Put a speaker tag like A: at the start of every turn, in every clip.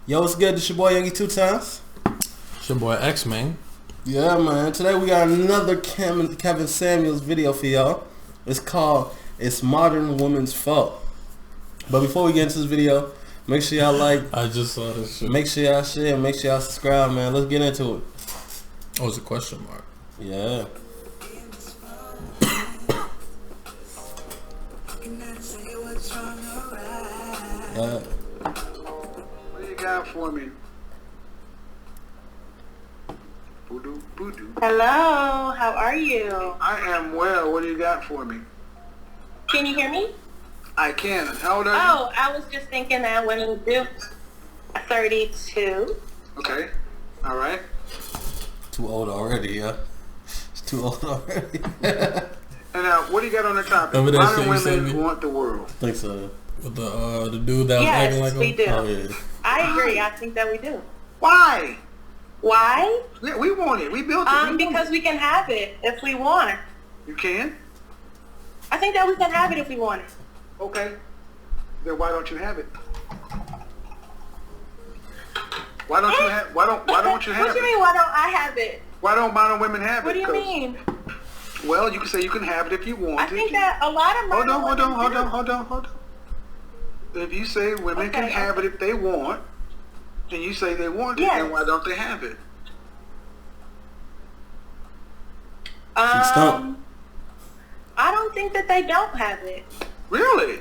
A: Yo, what's good? It's your boy Youngie 2 times.
B: It's your boy X, man.
A: Yeah, man. Today we got another Kevin Samuels video for y'all. It's called "It's Modern Woman's Fault." But before we get into this video, make sure y'all like.
B: I just saw this shit.
A: Make sure y'all share. Make sure y'all subscribe, man. Let's get into it.
B: Oh, it's a question mark.
A: Yeah.
C: What do you got for me? Voodoo, voodoo.
D: Hello, how are you?
C: I am well. What do you got for me?
D: Can you hear me?
C: I can. How old are you?
D: Oh, I was just thinking that when you do 32.
C: Okay. All right.
A: Too old already, yeah. It's too old already.
C: And what do you got on the topic?
B: Remember that shit
C: Modern
B: you sent
C: women
B: me?
C: want the world.
A: I think so.
B: With the dude that was acting like
D: Yes, we
B: him?
D: do.
A: Oh, yeah.
D: I agree. I think that we do.
C: Why?
D: Why?
C: Yeah, we want it. We built it.
D: Because we can have it if we want.
C: You can?
D: I think that we can have it if we want it.
C: Okay. Then why don't you have it? Why don't you have? Why don't you have
D: What do you
C: it?
D: mean? Why don't I have it?
C: Why don't modern women have
D: What
C: it?
D: do you
C: 'Cause-
D: mean?
C: Well, you can say you can have it if you want
D: I
C: it.
D: think that a lot of
C: Hold on.
D: modern women do.
C: If you say women can
D: Okay,
C: have it if they want, and you say they want it,
D: Yes.
C: then why don't they have it?
A: stumped.
D: I don't think that they don't have it.
C: Really?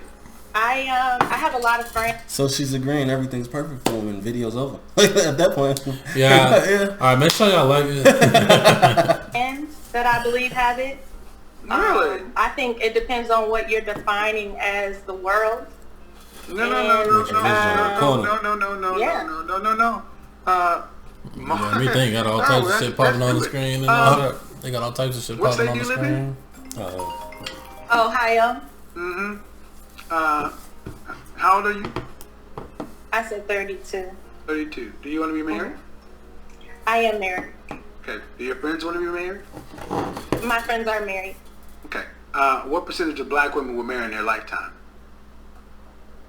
D: I have a lot of friends.
A: So she's agreeing everything's perfect for him and video's over. At that point.
B: Yeah.
A: Yeah.
B: Alright, make sure y'all like it.
D: That I believe have it.
C: Really?
D: I think it depends on what you're defining as the world.
C: No.
B: Yeah, me think got all types of shit popping on the screen and all that. They got all types of shit
C: what
B: popping
C: state
B: on the
C: do you live in?
B: screen.
D: Ohio.
C: How old are you?
D: I said 32.
C: 32. Do you want to be married?
D: I am married.
C: Okay. Do your friends want to be married?
D: My friends are married.
C: Okay. What percentage of black women will marry in their lifetime?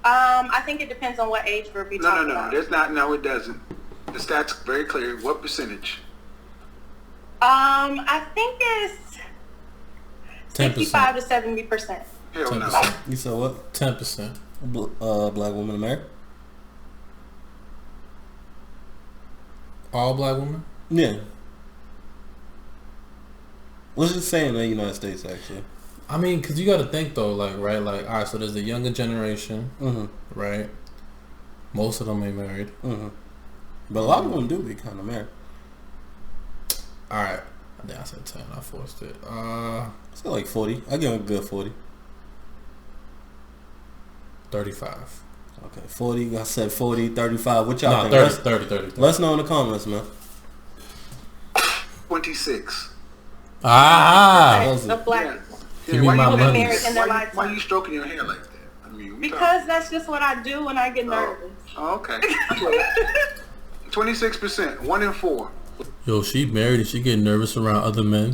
D: I think it depends on what age group you're talking about.
C: There's not. No, it doesn't. The stats very clear. What percentage?
D: I think it's
B: 10%.
D: 65 to 70%.
C: Hell no.
B: 10%.
A: You said what?
B: 10%.
A: Black woman in America?
B: All black women?
A: Yeah. Let's just say in the United States, actually.
B: I mean, because you got to think, though, like, right? Like, all right, so there's the younger generation, right? Most of them ain't married.
A: But a lot of them do be kind of married.
B: All right. I think I said 10. I forced it.
A: I say like 40. I give him a good 40.
B: 35.
A: Okay, 40. I said 40, 35. What y'all
B: No,
A: think?
B: 30.
A: Let us know in the comments, man.
C: 26.
B: Ah!
A: That was
D: The
A: it.
D: black
C: Yeah.
B: Give me
C: why
B: my
C: you-
B: money.
D: married in their
C: Why
D: lifetime.
C: you stroking your hair like that? I mean, we
D: Because that's just what I do when I get nervous.
C: Oh, okay. 26%. 1 in 4.
B: Yo, she married and she getting nervous around other men.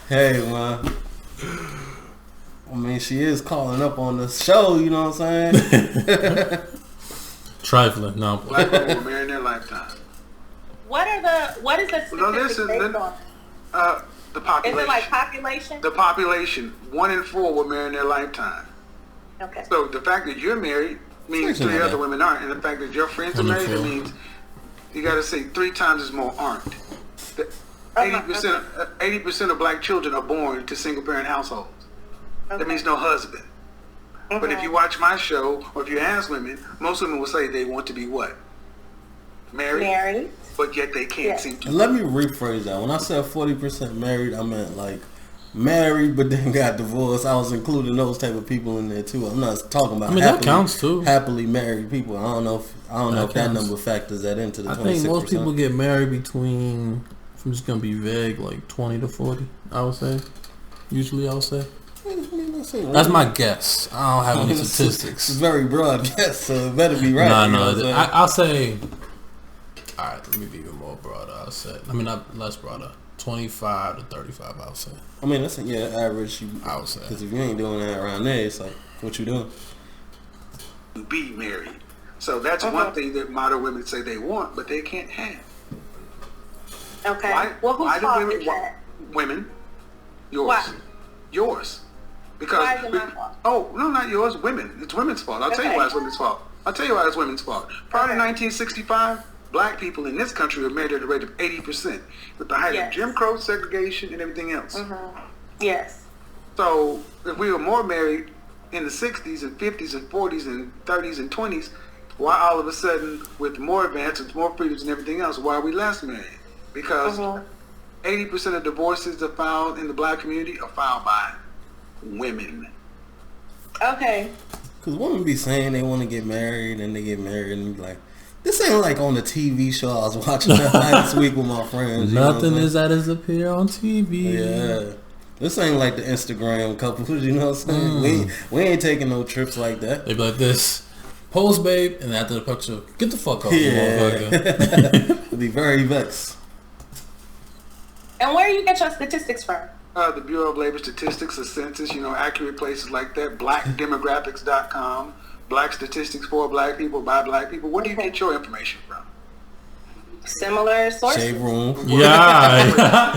A: Hey, man. I mean, she is calling up on the show, you know what I'm saying?
B: Trifling. No.
C: Black women will marry in their lifetime.
D: What is the statistic based on?
C: The population.
D: Is it like population?
C: The population. 1 in 4 will marry in their lifetime.
D: Okay.
C: So the fact that you're married means
A: Something
C: 3
A: like
C: other
A: that.
C: women aren't, and the fact that your friends are married, it means you got to say 3 times as more aren't. 80% of black children are born to single parent households. That means no husband. But if you watch my show, or if you ask women, most women will say they want to be what? Married. But yet they can't seem to.
A: Let me rephrase that. When I said 40% married, I meant like married but then got divorced. I was including those type of people in there too. I'm not talking about
B: that counts too.
A: Happily married people. I don't know if that
B: counts.
A: number factors that into the 26%.
B: I think most people get married between, if I'm just going to be vague, like 20 to 40, I would say. Usually I would say. That's my guess. I don't have any
A: It's
B: statistics.
A: very broad guess, so it better be right.
B: I'll say. All right, let me be even more broader. I'll say. I mean, not less broader. 25 to 35, I would say.
A: I mean, that's average.
B: I would say.
A: Because if you ain't doing that around there, it's like, what you doing?
C: Be married. So that's one thing that modern women say they want, but they can't have.
D: Okay.
C: Why
D: whose
C: do
D: fault
C: women
D: is that?
C: women? Yours.
D: Why?
C: Yours. Because
D: Why is it my fault?
C: oh no, not yours. Women. It's women's fault. I'll tell you why it's women's fault. Prior to 1965, black people in this country were married at a rate of 80%, with the height of Jim Crow, segregation, and everything else.
D: Yes.
C: So if we were more married in the 60s and 50s and 40s and 30s and 20s, why all of a sudden, with more advances, more freedoms and everything else, why are we less married? Because 80% of divorces that are filed in the black community are filed by women.
D: Okay.
A: Because women be saying they want to get married and they get married and be like, this ain't like on the TV show I was watching that night this week with my friends.
B: Nothing is that is appear on TV.
A: Yeah. This ain't like the Instagram couples, you know what I'm saying? We ain't taking no trips like that.
B: They be like this, pose babe, and after the picture, get the fuck off,
A: Yeah.
B: motherfucker.
A: Be very vexed.
D: And where do you get your statistics from?
C: The Bureau of Labor Statistics, the census, accurate places like that, blackdemographics.com, black statistics for black people, by black people. Where do you get your information from?
D: Similar sources.
A: Shade room.
B: Yeah.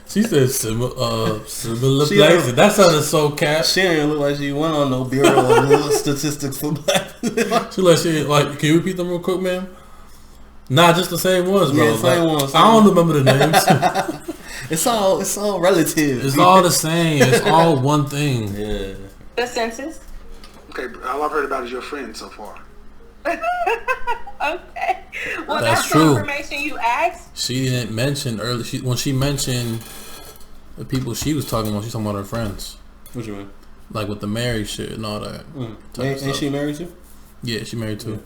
B: She said similar places. That sounded so cat.
A: She didn't look like she went on no Bureau of Statistics for black people.
B: She like, can you repeat them real quick, ma'am? Nah, just the same ones, bro.
A: Yeah, same ones.
B: I don't remember the names.
A: It's all relative.
B: It's all the same. It's all one thing.
A: Yeah.
D: The census.
C: Okay, all I've heard about is your friend so far.
D: Okay. Well,
B: That's
D: that's
B: true.
D: the information you asked.
B: She didn't mention early. When she mentioned the people she was talking about, she's talking about her friends.
A: What you mean?
B: Like with the married shit and all that.
A: Ain't she married too?
B: Yeah, she married too.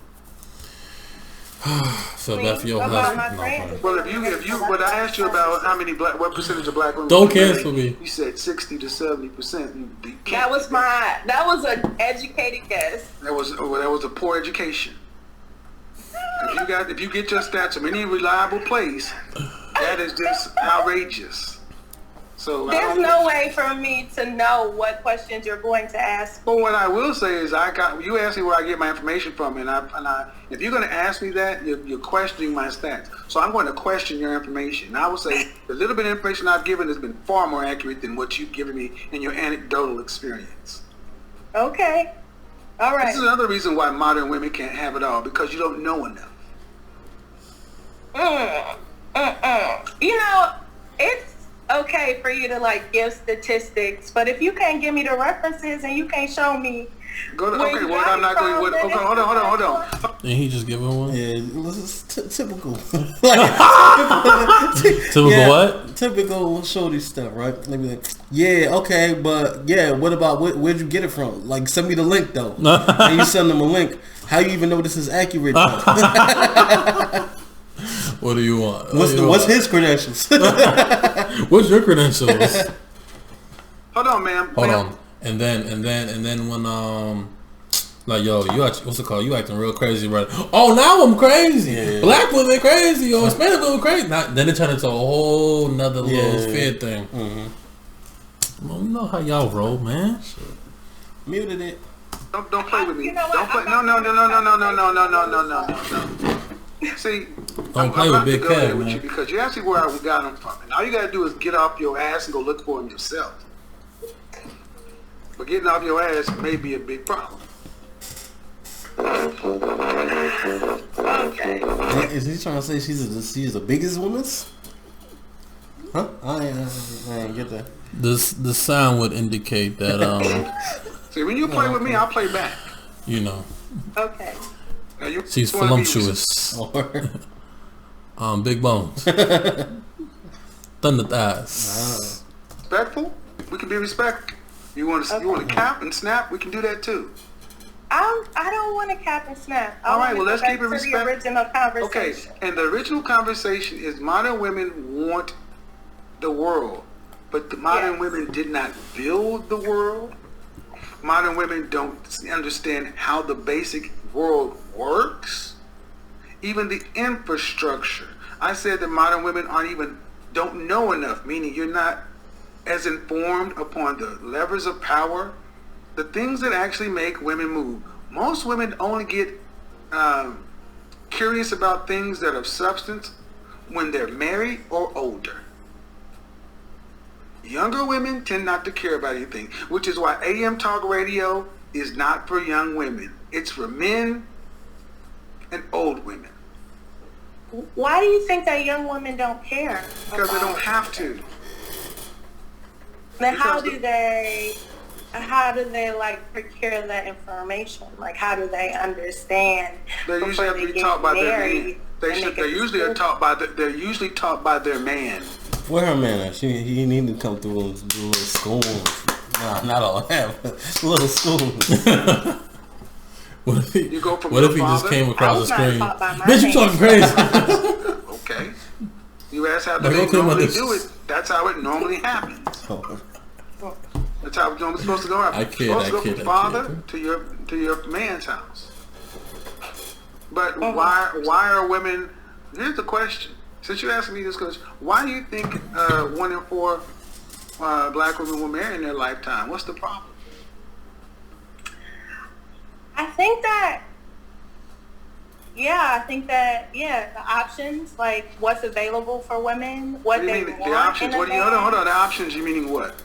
B: So bad for your
D: About
B: husband.
D: my friends.
C: Well, if you, what I asked you about how many what percentage of black women?
B: Don't
C: married,
B: cancel me.
C: You said 60 to 70%.
D: That was an educated guess.
C: That was a poor education. If you get your stats from any reliable place, that is just outrageous. So
D: There's no way for me to know what questions you're going to ask.
C: But what I will say is, you asked me where I get my information from, and if you're going to ask me that, you're questioning my stats. So I'm going to question your information. And I will say the little bit of information I've given has been far more accurate than what you've given me in your anecdotal experience.
D: Okay. All right.
C: This is another reason why modern women can't have it all, because you don't know enough.
D: It's okay for you to give statistics, but if you can't give me the references and you can't show me,
C: hold on.
B: And he just give her one.
A: Yeah, this is typical.
B: Typical what?
A: Typical shorty stuff, right? They be like, yeah, okay, but yeah, what about where'd you get it from? Like, send me the link though. And you send them a link. How you even know this is accurate?
B: What do you want?
A: What's his credentials?
B: What's your credentials?
C: Hold on, ma'am.
B: Hold on. And then when yo, what's it called? You acting real crazy, right? Oh, now I'm crazy. Yeah. Black women crazy, or Hispanic women crazy. Then it turned into a whole nother little fear thing. Mm-hmm. Well, you know how y'all roll, man.
A: Sure. Muted it.
C: Don't play with me.
D: You know
C: Don't
D: what?
C: play. No. See,
B: Don't play with Big Kev,
C: with
B: man.
C: you because you asked me where I got them from, and all you gotta do is get off your ass and go look for them yourself. But getting off your ass may be a big problem.
D: okay.
A: Is he trying to say she's the biggest woman? Huh? I ain't get that.
B: The sound would indicate that
C: See, when you play with me, I'll play back.
B: you know,
D: Okay.
C: Now,
B: she's
C: wanna be
B: voluptuous.
A: Or
B: Big bones. Thunder thighs.
C: respectful. We can be respectful. You want to cap and snap? We can do that too.
D: I don't want to cap and snap.
C: All right, well, let's keep it
D: The
C: respectful.
D: original
C: Okay,
D: conversation.
C: and the original conversation is modern women want the world, but the modern women did not build the world. Modern women don't understand how the basic world works, even the infrastructure. I said that modern women don't know enough, meaning you're not as informed upon the levers of power, the things that actually make women move. Most women only get curious about things that are of substance when they're married or older. Younger women tend not to care about anything, which is why AM talk radio is not for young women. It's for men and old women.
D: Why do you think that young women don't care?
C: Because they don't have to.
D: Then how do they like procure that information? Like how do they understand?
C: They usually have to be taught by their man. They're usually taught by their man.
A: Where her man at? He need to come through and do a little school. Nah, not all that, but a little school.
B: What if he,
C: You go from
B: what
C: your
B: if he just
C: father?
B: came across the
D: I was
B: screen?
D: not taught by my
B: Bitch, you talking crazy.
C: Okay. You ask how
B: Like,
C: they
B: okay,
C: normally
B: but
C: do it. That's how it normally happens.
A: Oh.
C: That's how it's normally supposed to go.
B: I kid,
C: supposed to
B: I
C: go
B: kid,
C: from
B: I
C: father
B: kid.
C: to your man's house. But why are women? Here's the question. Since you asked me this question, why do you think 1 in 4 black women will marry in their lifetime? What's the problem?
D: I think that the options, like what's available for women, what
C: What do you
D: they
C: mean
D: want
C: the options?
D: in a
C: Hold on. The options, you meaning what?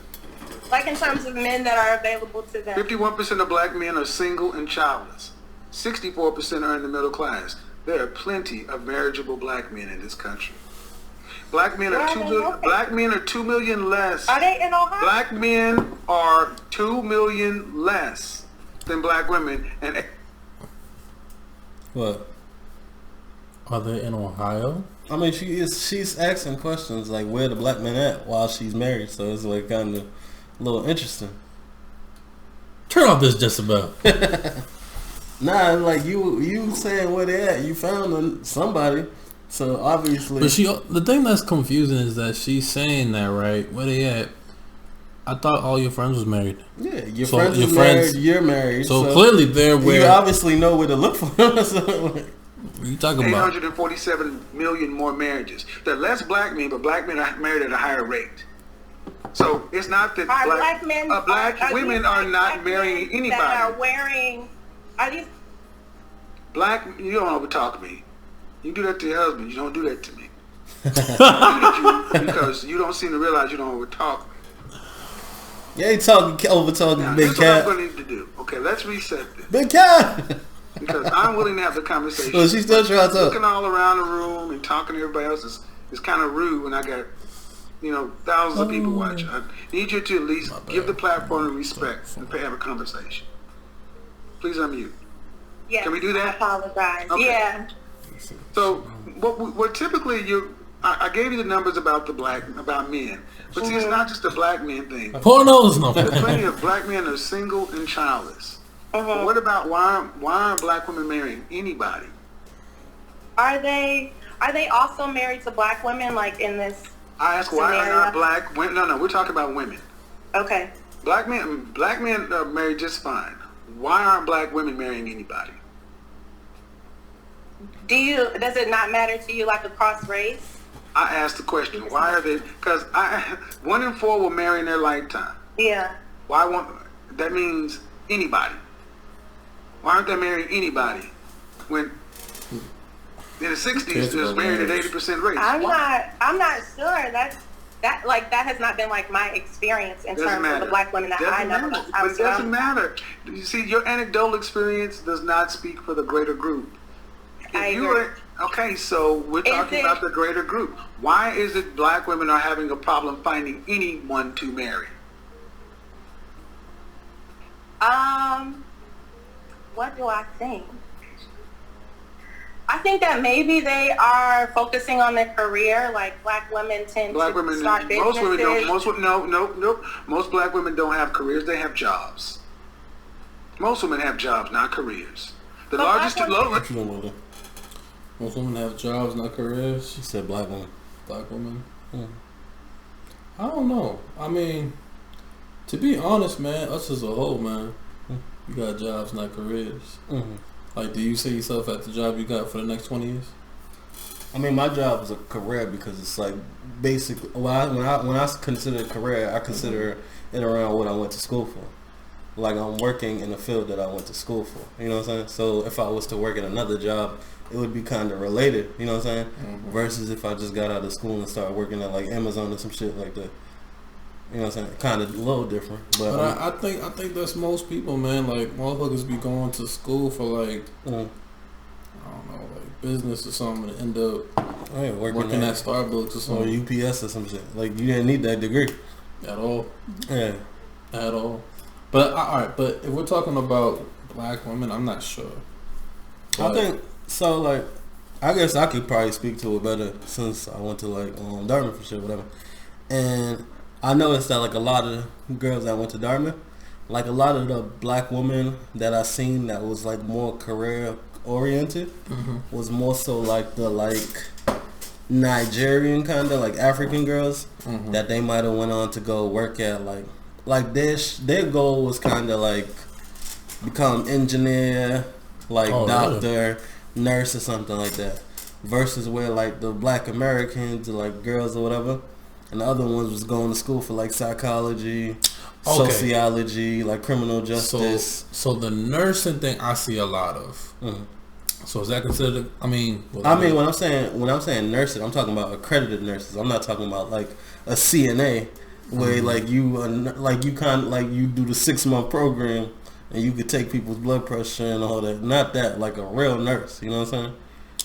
D: like in terms of men that are available to them.
C: 51% of black men are single and childless. 64% are in the middle class. There are plenty of marriageable black men in this country. Black men are 2 million. Black men are 2 million less.
D: Are they in Ohio?
C: Black men are 2 million less than black women, and
B: What? Are they in Ohio?
A: I mean, she's asking questions like where the black man at while she's married, so it's like kind of a little interesting.
B: Turn off this Jezebel.
A: Nah, like you saying where they at? You found somebody, so obviously.
B: But the thing that's confusing is that she's saying that, right? Where they at? I thought all your friends was married.
A: Yeah, your
B: So
A: friends
B: your
A: are
B: friends-
A: married. You're married.
B: So clearly they're where
A: you obviously know where to look for them. So,
B: what you talking about.
C: 847 million more marriages. There are less black men, but black men are married at a higher rate. So it's not that
D: Are
C: black
D: men?
C: black women
D: these
C: are
D: black
C: not
D: men
C: marrying anybody.
D: That are wearing? Are these?
C: Black, you don't overtalk me. You do that to your husband. You don't do that to me. I do to you because you don't seem to realize you don't overtalk me.
A: yeah, he over talking
C: Now,
A: big
C: this is what I'm
A: cat.
C: going to need to do. Okay, let's reset this.
A: Big cat.
C: Because I'm willing to have the conversation.
A: Well, she still trying to talk.
C: Looking all around the room and talking to everybody else is kind of rude when I got, thousands of people watching. I need you to at least give the platform the respect and have a conversation. Please unmute.
D: Yes,
C: Can we do that?
D: I apologize.
C: Okay.
D: Yeah.
C: So, what typically I gave you the numbers about about men, but see, it's not just a black men thing.
B: Pornos, no.
C: There's plenty of black men that are single and childless. But what about why aren't black women marrying anybody?
D: Are they also married to black women, like in this?
C: I ask why are
D: scenario?
C: not black women? No, we're talking about women.
D: Okay.
C: Black men are married just fine. Why aren't black women marrying anybody?
D: Does it not matter to you, like across race?
C: I asked the question. Why are they? Because 1 in 4 will marry in their lifetime.
D: Yeah.
C: Why won't? That means anybody. Why aren't they marrying anybody? When in the 60s, it was married at 80% rate.
D: I'm not sure. That has not been like my experience in terms of the black women that I know.
C: But it doesn't matter. You see, your anecdotal experience does not speak for the greater group. Okay, so we're talking about the greater group. Why is it black women are having a problem finding anyone to marry?
D: What do I think? I think that maybe they are focusing on their career. Like black women tend to start businesses.
C: Most black women don't have careers. They have jobs. Most women have jobs, not careers. The largest.
B: Most women have jobs, not careers.
A: She said black woman.
B: Black women. I don't know. I mean, to be honest, man, us as a whole, man, you got jobs, not careers. Like, do you see yourself at the job you got for the next 20 years?
A: I mean, my job is a career because it's like basically when I consider a career, I consider it around what I went to school for. like I'm working in the field that I went to school for. You know what I'm saying? So if I was to work in another job, it would be kind of related. You know what I'm saying? Mm-hmm. Versus if I just got out of school and started working at like Amazon or some shit like that. You know what I'm saying? Kind of a little different. But
B: I think that's most people, man. Like motherfuckers be going to school for like I don't know, like business or something, and end up working at Starbucks or something,
A: or UPS or some shit. Like you didn't need that degree
B: at all.
A: Yeah,
B: at all. But all right. But if we're talking about black women, I'm not sure.
A: I think so. Like, I guess I could probably speak to it better since I went to like Dartmouth for shit, whatever. And I noticed that like a lot of girls that went to Dartmouth, like a lot of the black women that I seen that was like more career oriented, was more so like the like Nigerian kind of like African girls that they might have went on to go work at like their goal was kind of like become engineer, like doctor, nurse or something like that. Versus where like the black Americans or like girls or whatever, and the other ones was going to school for like psychology, sociology, like criminal justice.
B: So the nursing thing I see a lot of. So is that considered? I mean, when
A: I'm saying nurses, I'm talking about accredited nurses. I'm not talking about like a CNA where like you do the 6-month program and you could take people's blood pressure and all that. Not that, like a real nurse. You know what I'm saying?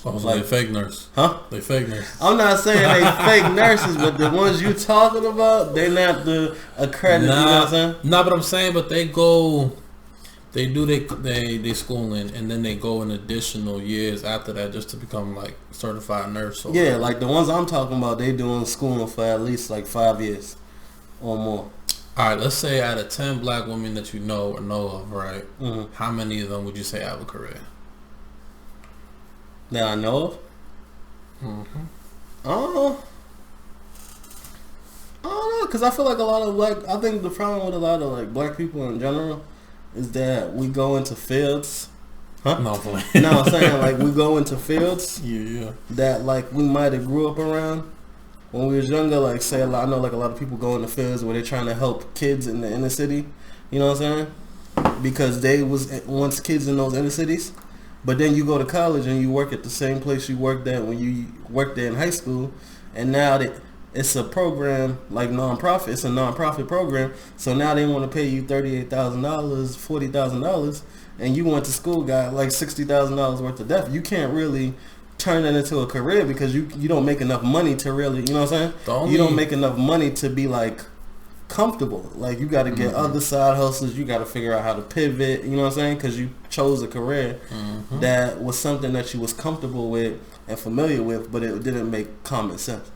B: Oh, so like, they fake nurse.
A: Huh?
B: They fake nurse.
A: I'm not saying they fake nurses, but the ones you talking about, they're not the accredited. You know what I'm saying?
B: Nah, but I'm saying, but they go, they do they schooling, and then they go in additional years after that just to become like certified nurse. Or
A: whatever. Like the ones I'm talking about, they doing schooling for at least like 5 years or more.
B: All right, let's say out of 10 black women that you know or know of, right? How many of them would you say have a career?
A: That I know of? I don't know, because I feel like a lot of I think the problem with a lot of like black people in general is that we go into fields. Huh?
B: No,
A: I'm saying like we go into fields
B: yeah.
A: that like we might have grew up around when we was younger. Like say I know like a lot of people go into fields where they're trying to help kids in the inner city. You know what I'm saying? Because they was once kids in those inner cities. But then you go to college and you work at the same place you worked at when you worked there in high school, and now that it's a program like nonprofit, it's a nonprofit program. So now they want to pay you $38,000, $40,000, and you went to school, got like $60,000 worth of debt. You can't really turn that into a career because you don't make enough money to really, you know what I'm saying? You don't make enough money to be like comfortable. Like you got to get other side hustles. You got to figure out how to pivot. You know what I'm saying? Because you chose a career that was something that you was comfortable with and familiar with, but it didn't make common sense.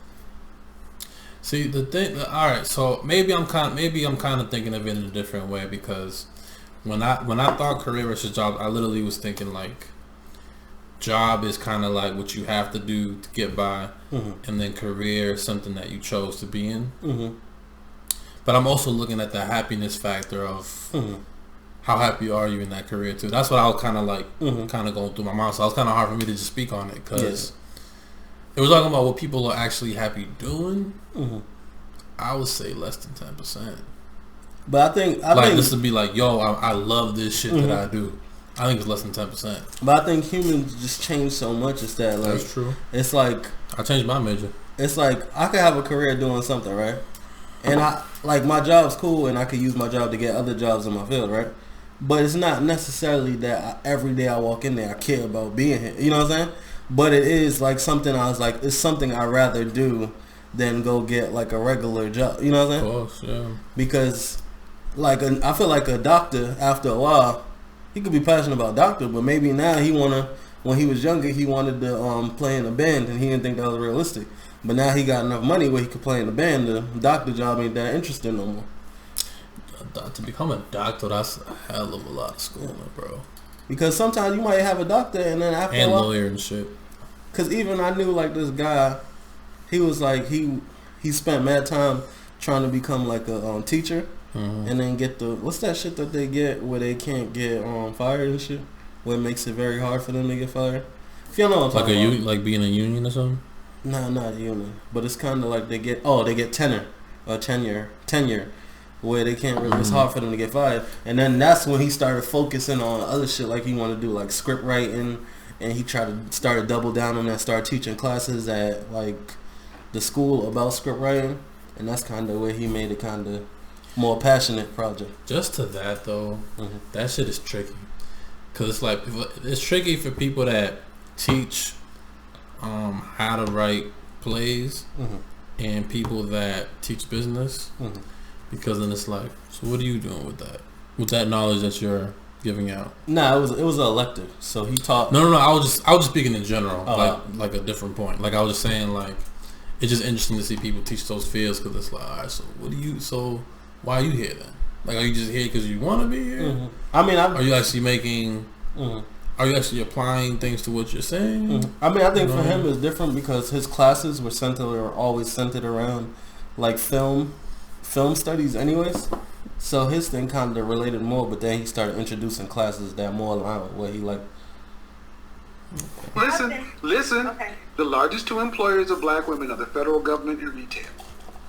B: See the thing. All right, so maybe I'm kind of thinking of it in a different way, because when I thought career versus job, I literally was thinking like job is kind of like what you have to do to get by, and then career is something that you chose to be in. But I'm also looking at the happiness factor of how happy are you in that career too. That's what I was kind of like, kind of going through my mind. So it was kind of hard for me to just speak on it because it was talking about what people are actually happy doing. I would say less than 10%.
A: But I think
B: this would be like, yo, I love this shit that I do. I think it's less than 10%.
A: But I think humans just change so much. It's that like
B: that's true.
A: It's like
B: I changed my major.
A: It's like I could have a career doing something, right? And I like my job's cool, and I could use my job to get other jobs in my field, right? But it's not necessarily that every day I walk in there I care about being here. You know what I'm saying? But it is like something I was like, it's something I'd rather do than go get like a regular job. You know what I'm saying?
B: Of course, yeah.
A: Because like I feel like a doctor after a while, he could be passionate about doctor, but maybe now when he was younger, he wanted to play in a band, and he didn't think that was realistic. But now he got enough money where he could play in the band. The doctor job ain't that interesting no more.
B: To become a doctor, that's a hell of a lot of schooling, bro.
A: Because sometimes you might have a doctor and then after a while,
B: lawyer and shit.
A: Because even I knew like this guy, he was like he spent mad time trying to become like a teacher, and then get what's that shit that they get where they can't get fired and shit, where it makes it very hard for them to get fired. If you know what I'm talking about.
B: Like being a union or something.
A: No, not a union, but it's kind of like they get tenure, where they can't really, it's hard for them to get fired. And then that's when he started focusing on other shit like he wanted to do, like script writing, and he tried to start to double down on that, start teaching classes at like the school about script writing, and that's kind of where he made it kind of more passionate project.
B: Just to that though, that shit is tricky, cause it's like it's tricky for people that teach how to write plays and people that teach business, because then it's like, so what are you doing with that knowledge that you're giving out?
A: Nah, it was an elective, so he taught.
B: No. I was just speaking in general, like a different point. Like I was just saying, like it's just interesting to see people teach those fields, because it's like, all right, so why are you here then? Like, are you just here because you want to be here?
A: I mean,
B: are you actually making? Are you actually applying things to what you're saying?
A: I mean, I think for him it's different because his classes were always centered around like film studies anyways. So his thing kind of related more, but then he started introducing classes that more aligned with what he liked.
C: Listen.
D: Okay.
C: The largest two employers of black women are the federal government and retail.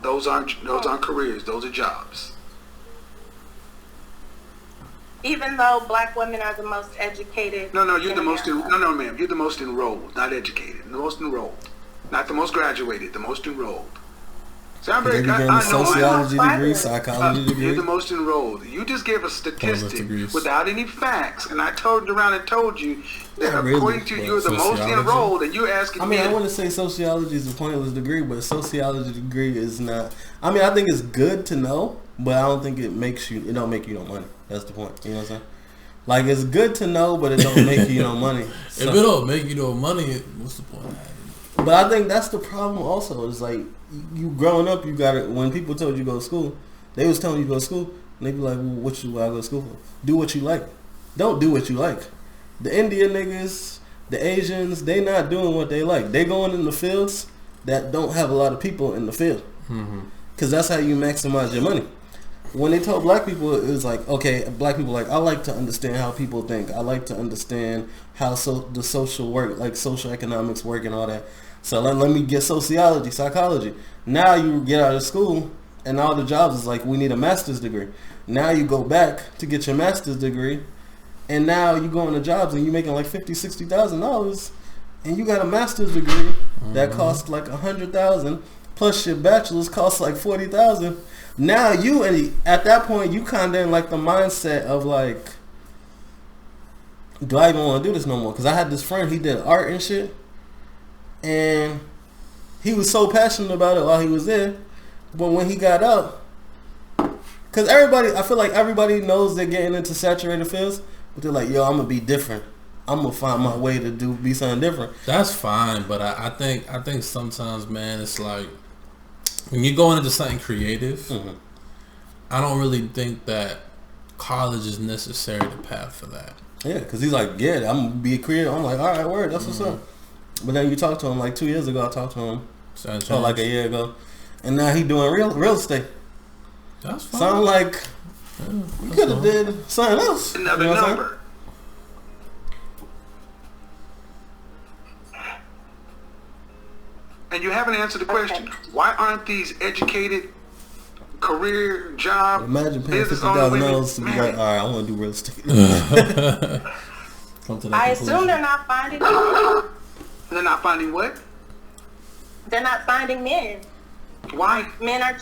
C: Those aren't careers. Those are jobs.
D: Even though black women are the most educated.
C: No, you're the most. No, ma'am. You're the most enrolled, not educated. The most enrolled, not the most graduated. The most enrolled. See, I'm very.
A: I know. Sociology degree, psychology degree.
C: You're the most enrolled. You just gave a statistic without any facts, and I turned around and told you that according to you, you're the most enrolled, and you're asking.
A: I mean, I wouldn't say sociology is a pointless degree, but sociology degree is not. I mean, I think it's good to know, but I don't think it makes you. It don't make you no money. That's the point. You know what I'm saying? Like, it's good to know, but it don't make you no money. So,
B: if it don't make you no money, what's the point?
A: But I think that's the problem also. It's like, you growing up, you got it. When people told you go to school, they was telling you go to school, and they be like, well, what you I go to school for? Do what you like. Don't do what you like. The Indian niggas, the Asians, they not doing what they like. They going in the fields that don't have a lot of people in the field. Because that's how you maximize your money. When they told black people, it was like, okay, black people like, I like to understand how people think. I like to understand how the social work, like social economics work and all that. So let me get sociology, psychology. Now you get out of school and all the jobs is like, we need a master's degree. Now you go back to get your master's degree, and now you go into jobs and you're making like $50,000, $60,000, and you got a master's degree that costs like $100,000, plus your bachelor's costs like $40,000. Now at that point, you kind of in like the mindset of like, do I even want to do this no more? Because I had this friend, he did art and shit, and he was so passionate about it while he was there, but when he got out, because I feel like everybody knows they're getting into saturated fields, but they're like, yo, I'm gonna be different. I'm gonna find my way to be something different.
B: That's fine, but I think sometimes, man, it's like, when you're going into something creative, I don't really think that college is necessarily the path for that.
A: Yeah, because he's like, yeah, I'm going to be a creative. I'm like, all right, word, that's what's up. But then you talk to him like 2 years ago. I talked to him like a year ago. And now he doing real estate.
B: That's fine.
A: So I'm like, you could have did something else.
C: Another number. And you haven't answered the question. Why aren't these educated, career, job,
A: imagine paying $50,000 to be like, all right, I want to do real estate.
D: I assume they're not finding it.
C: They're not finding what?
D: They're not finding men.
C: Why?
D: Men are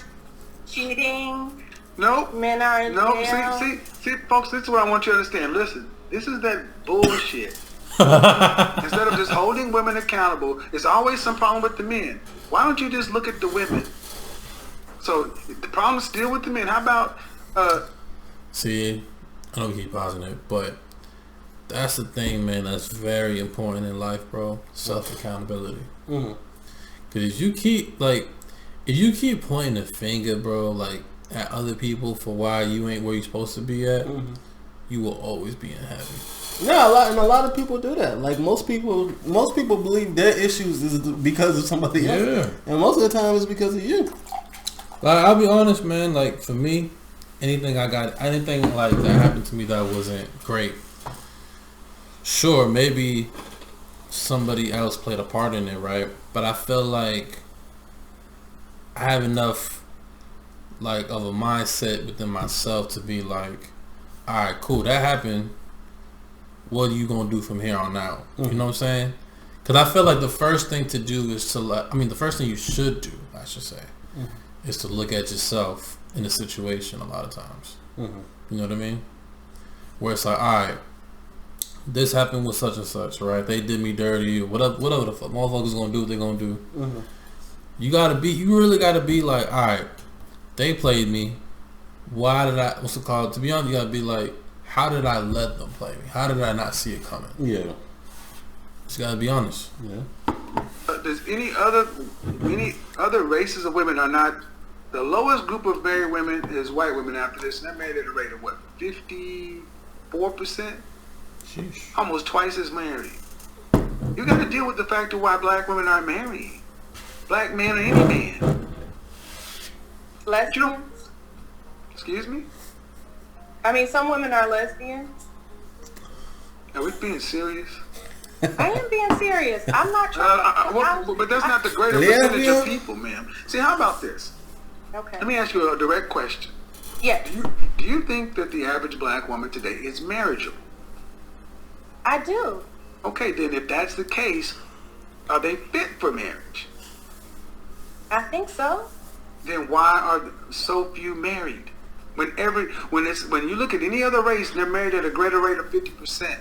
D: cheating.
C: No.
D: Men are in jail.
C: See, folks, this is what I want you to understand. Listen, this is that bullshit. Instead of just holding women accountable, there's always some problem with the men. Why don't you just look at the women? So the problem's still with the men. How about
B: see, I don't keep pausing it, but that's the thing, man, that's very important in life, bro. Self accountability. Because if you keep pointing the finger, bro, like at other people for why you ain't where you're supposed to be at, you will always be unhappy.
A: Yeah, a lot of people do that. Like most people believe their issues is because of somebody else, and most of the time it's because of you.
B: Like, I'll be honest, man. Like for me, anything like that happened to me that wasn't great. Sure, maybe somebody else played a part in it, right? But I feel like I have enough like of a mindset within myself to be like, all right, cool, that happened. What are you gonna do from here on out? You know what I'm saying? Because I feel like the first thing to do is to the first thing you should do, I should say, is to look at yourself in a situation a lot of times. You know what I mean? Where it's like, all right, this happened with such and such, right? They did me dirty, or whatever the fuck motherfuckers gonna do what they gonna do. You really gotta be like, all right, they played me. Why did I? What's it called? To be honest, you gotta be like, how did I let them play me? How did I not see it coming? Yeah. Just gotta be honest.
C: Yeah. Does any other races of women are not the lowest group of married women is white women after this, and they're married at a rate of what, 54%? Sheesh. Almost twice as married. You got to deal with the fact of why black women aren't married. Black man or any man.
D: Lesbians?
C: Excuse me?
D: I mean, some women are lesbians.
C: Are we being serious?
D: I am being serious. I'm not trying
C: but that's not the greater percentage of people, ma'am. See, how about this?
D: Okay.
C: Let me ask you a direct question.
D: Yes.
C: Do you think that the average black woman today is marriageable?
D: I do.
C: Okay, then if that's the case, are they fit for marriage?
D: I think so.
C: Then why are so few married? When you look at any other race, they're married at a greater rate of 50%.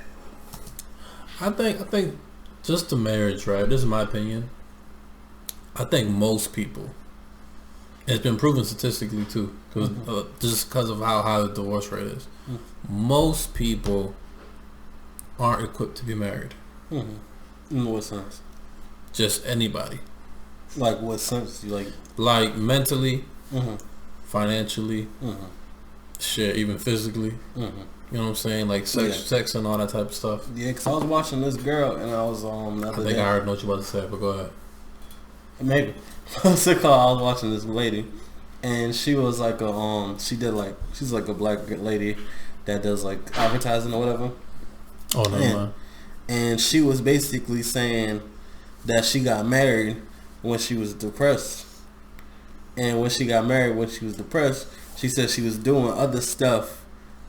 B: I think just the marriage, right? This is my opinion. I think most people, and it's been proven statistically too, just because of how high the divorce rate is. Most people aren't equipped to be married.
A: In what sense?
B: Just anybody.
A: Like what sense? You
B: like mentally, financially, shit, even physically. You know what I'm saying? Like sex and all that type of stuff.
A: Yeah, because I was watching this girl and I was
B: I think I heard what you about to say, but go ahead.
A: Maybe. What's it called? I was watching this lady and she was like she's like a black lady that does like advertising or whatever.
B: Oh no, man.
A: And she was basically saying that she got married when she was depressed. And when she got married when she was depressed, she said she was doing other stuff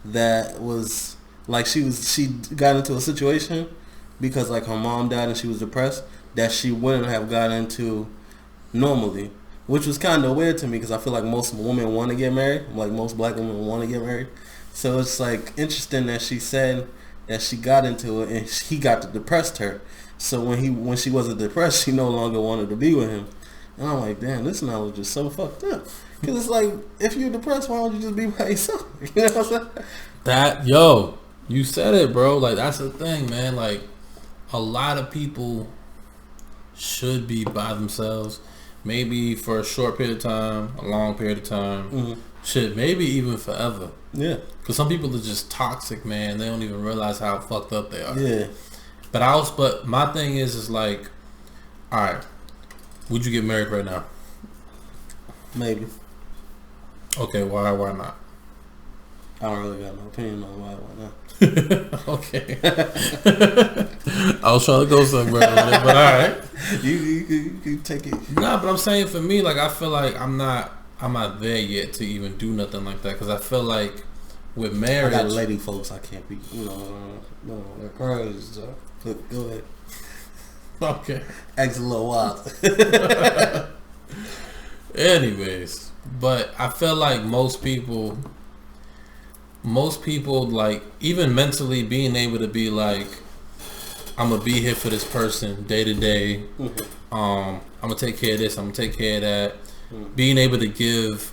A: that was like she got into a situation because like her mom died and she was depressed that she wouldn't have got into normally, which was kind of weird to me because I feel like most women want to get married, like most black women want to get married. So it's like interesting that she said that she got into it and he got to depressed her. So when she wasn't depressed, she no longer wanted to be with him. And I'm like, damn, this knowledge is so fucked up. Because it's like, if you're depressed, why don't you just be by yourself? You know what I'm saying?
B: You said it, bro. Like, that's the thing, man. Like, a lot of people should be by themselves. Maybe for a short period of time, a long period of time. Shit, maybe even forever.
A: Yeah.
B: Because some people are just toxic, man. They don't even realize how fucked up they are.
A: Yeah.
B: But my thing is like, all right, would you get married right now?
A: Maybe.
B: Okay, why not?
A: I don't really got no opinion on why not.
B: Okay. I was trying to go somewhere with it, but all right.
A: You take it.
B: Nah, but I'm saying for me, like, I feel like I'm not there yet to even do nothing like that because I feel like with marriage,
A: I got lady folks I can't be, no, they're crazy. So go ahead.
B: Okay.
A: Act a little wild.
B: Anyways, but I feel like most people like even mentally being able to be like, I'm gonna be here for this person day to day. I'm gonna take care of this. I'm gonna take care of that. Being able to give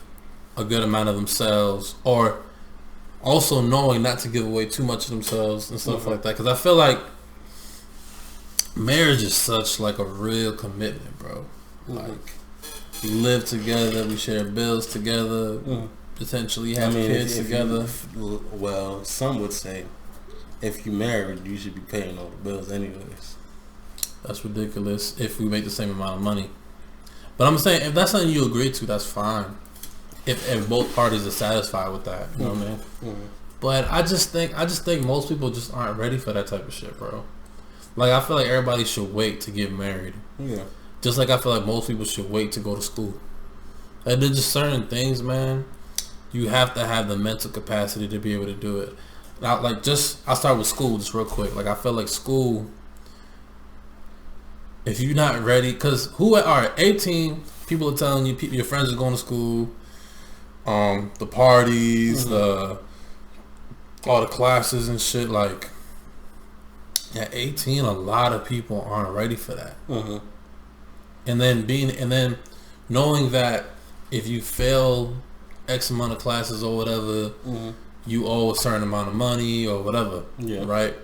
B: a good amount of themselves, or also knowing not to give away too much of themselves and stuff like that. Because I feel like marriage is such like a real commitment, bro. Like we live together, we share bills together, potentially have kids together.
A: Well, some would say if you married, you should be paying all the bills anyways.
B: That's ridiculous if we make the same amount of money. But I'm saying if that's something you agree to, that's fine. If both parties are satisfied with that, you know what I mean? But I just think most people just aren't ready for that type of shit, bro. Like I feel like everybody should wait to get married.
A: Yeah.
B: Just like I feel like most people should wait to go to school. Like, there's just certain things, man. You have to have the mental capacity to be able to do it. Now, like, I'll start with school just real quick. Like, I feel like school, if you're not ready, because all right, 18, people are telling you, your friends are going to school, the parties, all the classes and shit. Like, at 18, a lot of people aren't ready for that. And then knowing that if you fail X amount of classes or whatever, you owe a certain amount of money or whatever, right?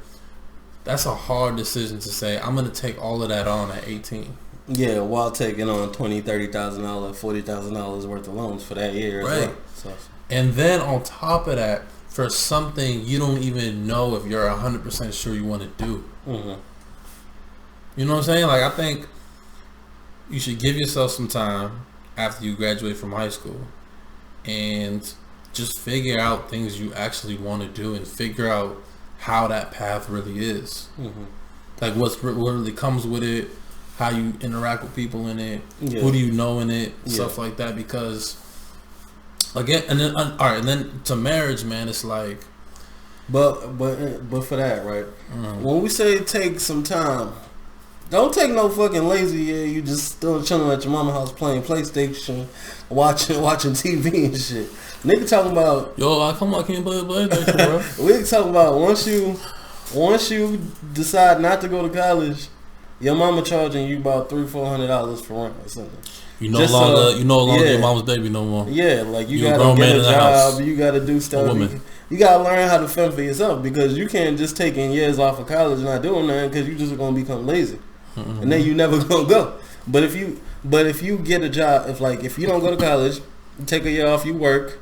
B: That's a hard decision to say, I'm going to take all of that on at 18.
A: Yeah, while taking on $20,000, $30,000, $40,000 worth of loans for that year as well. So.
B: And then on top of that, for something you don't even know if you're 100% sure you want to do. You know what I'm saying? Like, I think you should give yourself some time after you graduate from high school and just figure out things you actually want to do and figure out how that path really is. Like, what really comes with it, how you interact with people in it, who do you know in it, stuff like that. Because again, and then all right, and then to marriage, man, it's like,
A: but for that, right? When we say take some time, don't take no fucking lazy. You just still chilling at your mama's house playing PlayStation, watching TV and shit. Nigga talking about,
B: yo, I can't play PlayStation, bro.
A: We talking about once you decide not to go to college, your mama charging you about $300-$400 for rent or something.
B: You no longer your mama's baby no more.
A: Yeah, like you gotta get a job, you gotta do stuff. You gotta learn how to fend for yourself, because you can't just taking years off of college and not doing nothing, because you just gonna become lazy, and then you never gonna go. But if you get a job, if you don't go to college, you take a year off, you work.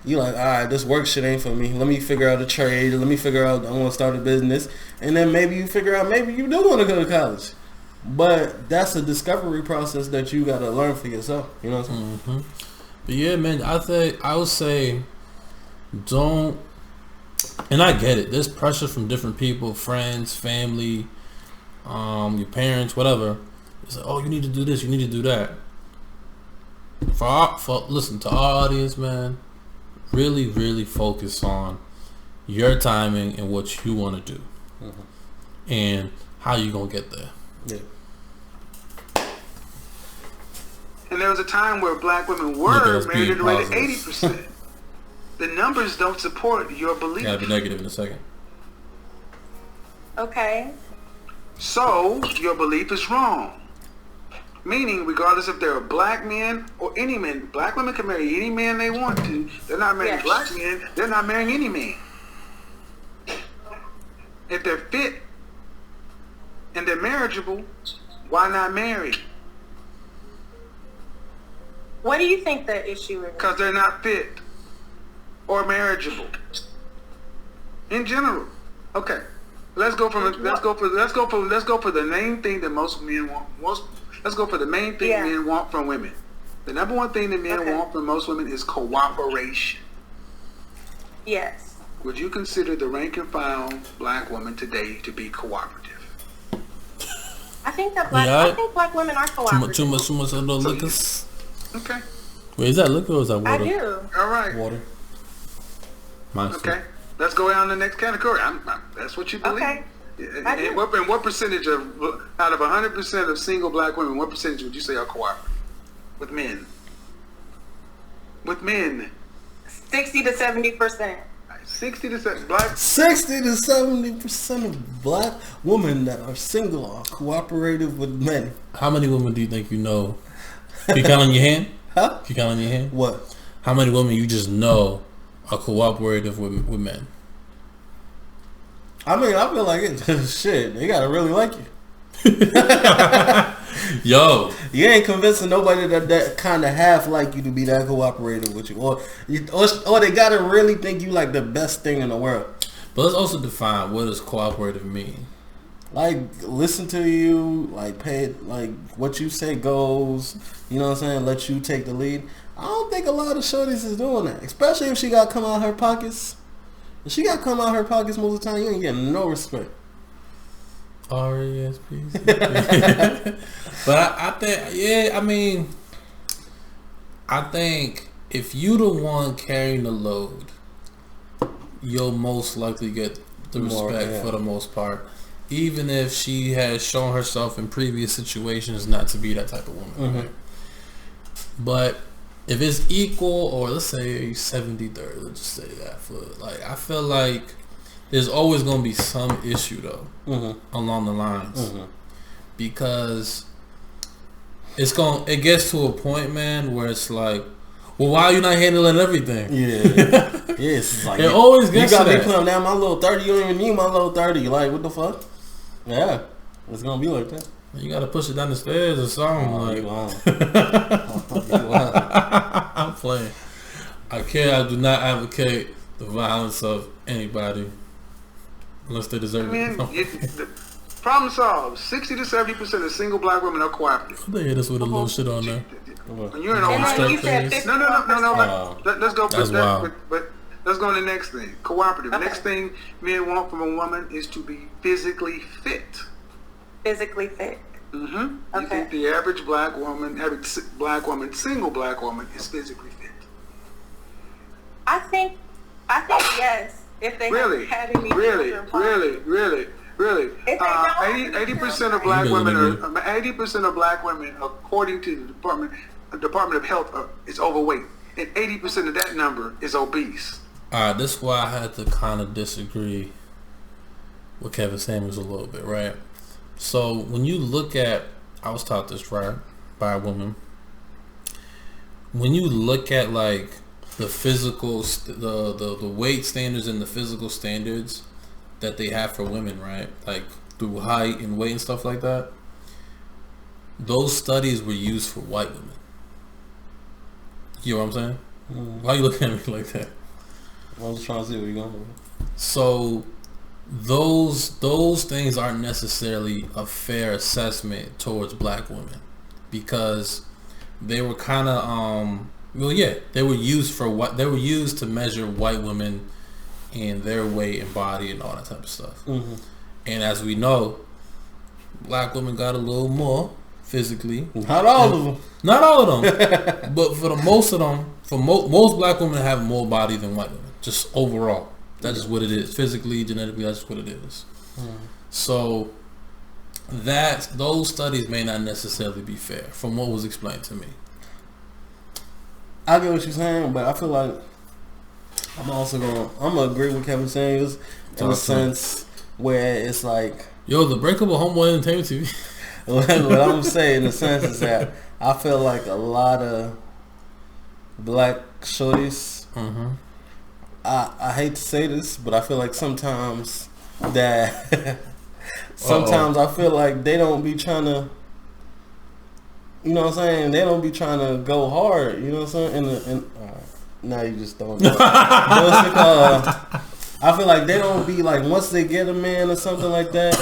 A: You like, all right, this work shit ain't for me. Let me figure out a trade. Let me figure out I want to start a business, and then maybe you figure out maybe you do want to go to college. But that's a discovery process that you got to learn for yourself. You know what I'm saying?
B: But yeah, man, I would say don't. And I get it. There's pressure from different people, friends, family, your parents, whatever. It's like, oh, you need to do this, you need to do that. Listen to our audience, man. Really, really focus on your timing and what you want to do, and how you gonna get there.
A: Yeah.
C: And there was a time where black women were married at a rate of 80%. The numbers don't support your belief.
B: Gotta be negative in a second.
D: Okay.
C: So your belief is wrong. Meaning, regardless if they're black men or any men, black women can marry any man they want to. They're not marrying black men. They're not marrying any man. If they're fit and they're marriageable, why not marry?
D: What do you think the issue is?
C: Because they're not fit or marriageable. In general. Okay. Let's go for the main thing that most men want. Let's go for the main thing men want from women. The number one thing that men want from most women is cooperation.
D: Yes.
C: Would you consider the rank and file black woman today to be cooperative?
D: I think black women are cooperative.
B: Too much of those liquors.
C: Okay.
B: Wait, is that liquor or is that water?
D: I do.
C: All right.
B: Water.
C: Okay. Let's go down to the next category. That's what you believe. Okay. And what percentage out of 100% of single black women, what percentage would you say are cooperative with men? With men,
D: 60 to 70%.
C: 60 to
A: 70% of black women that are single are cooperative with men.
B: How many women do you think you know? Can you count on your hand?
A: Huh?
B: Can you count on your hand?
A: What?
B: How many women you just know are cooperative with men?
A: I mean, I feel like it. Shit, they gotta really like you.
B: Yo,
A: you ain't convincing nobody that kind of half like you to be that cooperative with you, or they gotta really think you like the best thing in the world.
B: But let's also define what does cooperative mean.
A: Like, listen to you, like pay, like what you say goes. You know what I'm saying? Let you take the lead. I don't think a lot of shorties is doing that, especially if she got to come out her pockets. If she got to come out her pockets most of the time, you ain't getting no respect.
B: R-E-S-P-C. But I think, I mean, I think if you the one carrying the load, you'll most likely get the respect for the most part. Even if she has shown herself in previous situations not to be that type of woman. Right? But if it's equal, or let's say 70-30, let's just say that for like, I feel like there's always gonna be some issue though along the lines because it gets to a point, man, where it's like, well, why are you not handling everything?
A: Yeah, it's like
B: it always gets.
A: You got
B: to
A: me
B: that.
A: putting down my little 30. You don't even need my little 30. Like, what the fuck? Yeah, it's gonna be like that.
B: You gotta push it down the stairs or something. I'm playing. I do not advocate the violence of anybody unless they deserve it.
C: Problem solved. 60 to 70% of single black women are cooperative.
B: They hit us with a little shit on there.
C: When you're in a no. Let's go.
B: That's wild.
C: But let's go to the next thing. Cooperative. Okay. Next thing men want from a woman is to be physically fit.
D: Physically fit.
C: Okay. You think the average single black woman is physically fit?
D: I think yes. If they haven't had any
C: Really. 80% of black women are 80% of black women, according to the Department of Health, is overweight, and 80% of that number is obese.
B: This is why I had to kind of disagree with Kevin Samuels a little bit, right? So when you look at, I was taught this right by a woman. When you look at like the physical, the weight standards and the physical standards that they have for women, right? Like through height and weight and stuff like that. Those studies were used for white women. You know what I'm saying? Why are you looking at me like that?
A: I was trying to see where you're going.
B: So those things aren't necessarily a fair assessment towards black women because they were kind of they were used to measure white women and their weight and body and all that type of stuff. And as we know, black women got a little more physically.
A: Not all of them.
B: Not all of them. But for the most of them, most black women have more body than white women. Just overall. That's just what it is. Physically, genetically, that's just what it is. So those studies may not necessarily be fair from what was explained to me.
A: I get what you're saying, but I feel like I'm gonna agree with Kevin Samuels in the sense where it's like,
B: yo, the breakup of Homeboy Entertainment TV.
A: What I'm saying in the sense is that I feel like a lot of black shorties, I hate to say this, but I feel like sometimes that I feel like they don't be trying to, you know what I'm saying? They don't be trying to go hard, you know what I'm saying? Now you just throwing it. I feel like they don't be like, once they get a man or something like that,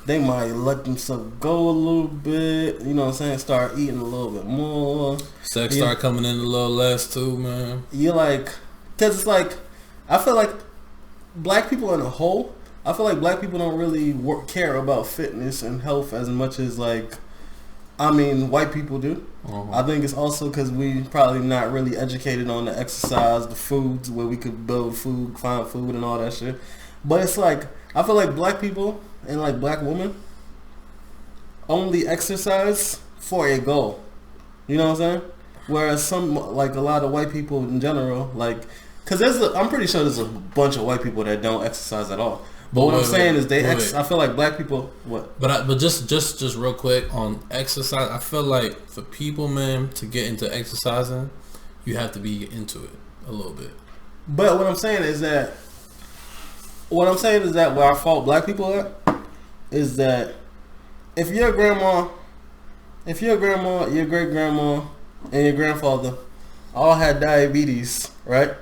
A: they might let themselves go a little bit, you know what I'm saying? Start eating a little bit more.
B: Sex start coming in a little less too, man.
A: You're like, because it's like, I feel like black people in a whole, I feel like black people don't really care about fitness and health as much as like, white people do. I think it's also because we probably not really educated on the exercise, the foods, where we could build food, find food and all that shit. But it's like, I feel like black people and like black women only exercise for a goal. You know what I'm saying? Whereas a lot of white people in general, like, because I'm pretty sure there's a bunch of white people that don't exercise at all. But what I'm saying is I feel like black people, what?
B: But just real quick on exercise, I feel like for people, man, to get into exercising, you have to be into it a little bit.
A: But what I'm saying is that where I fault black people at is that if your grandma, your great grandma, and your grandfather all had diabetes, right?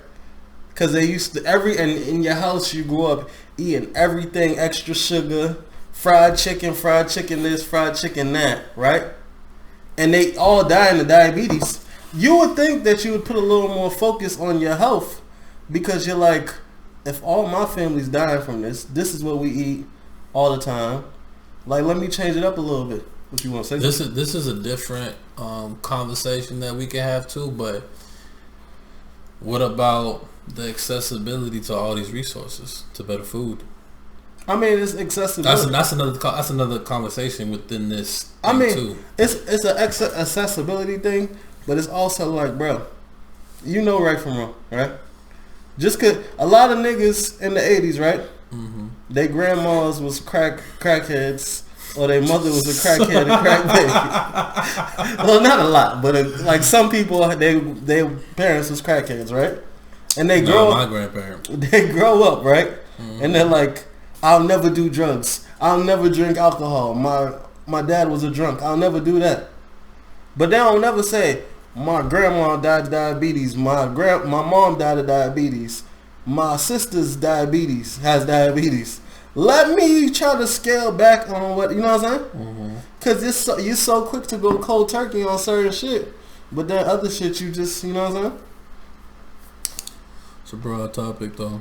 A: Because they used to and in your house you grew up eating everything extra sugar, fried chicken this, fried chicken that, right? And they all die in diabetes. You would think that you would put a little more focus on your health because you're like, if all my family's dying from this is what we eat all the time. Like, let me change it up a little bit. What you want to say?
B: This is a different conversation that we can have too. But what about the accessibility to all these resources to better food?
A: I mean, it's accessibility.
B: That's another conversation within this.
A: I mean,
B: too.
A: it's an accessibility thing, but it's also like, bro, you know right from wrong, right? Just cause a lot of niggas in the 80s, right? Mm-hmm. Their grandmas was crackheads, or their mother was a crackhead and crack baby. Well, not a lot, but like some people, their parents was crackheads, right? And they grow up.
B: My grandparents.
A: They grow up, right? Mm-hmm. And they're like, I'll never do drugs. I'll never drink alcohol. My dad was a drunk. I'll never do that. But they don't never say, my grandma died of diabetes. My mom died of diabetes. My sister's has diabetes. Let me try to scale back on what, you know what I'm saying? Because you're so quick to go cold turkey on certain shit. But then other shit you just, you know what I'm saying?
B: It's a broad topic though.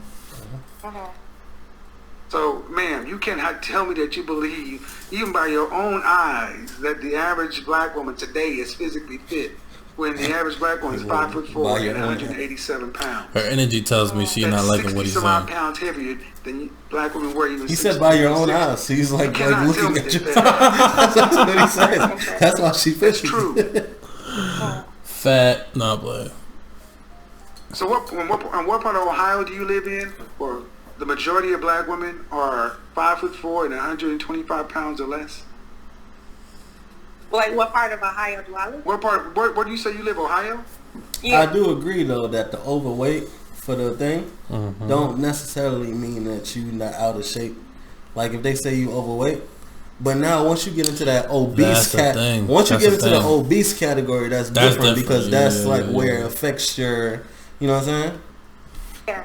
C: So, ma'am, you cannot tell me that you believe, even by your own eyes, that the average black woman today is physically fit, when the average black woman is 5'4" and 187 pounds.
B: Her energy tells me she's not liking what he's saying.
C: 60-some pounds heavier than black women were even.
A: He said by your own eyes. So he's like looking at you. That's what he said. That's why she fits.
C: It's true.
B: Fat, not black.
C: So what part of Ohio do you live in? Or the majority of black women are 5'4" and 125 pounds or less?
D: Like, what part of Ohio do I live?
C: Where do you say you live, Ohio?
A: Yeah. I do agree, though, that the overweight for the thing don't necessarily mean that you're not out of shape. Like, if they say you overweight. But now, once you get into that obese the obese category, that's different because that's where it affects your, you know what I'm saying?
C: Yeah.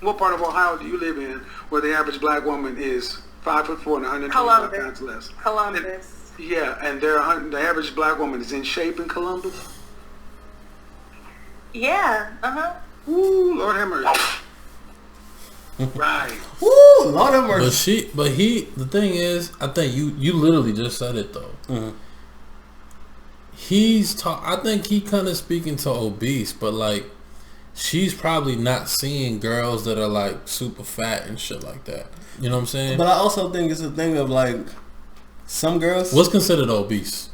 C: What part of Ohio do you live in where the average black woman is 5'4" and 125 pounds less?
D: Columbus.
C: And the average black woman is in shape in Columbus?
D: Yeah,
C: Ooh, Lord have mercy. Right.
A: Ooh, Lord have mercy.
B: The thing is, I think you literally just said it though. I think he kind of speaking to obese, but like, she's probably not seeing girls that are like super fat and shit like that. You know what I'm saying?
A: But I also think it's a thing of like, some girls.
B: What's considered obese?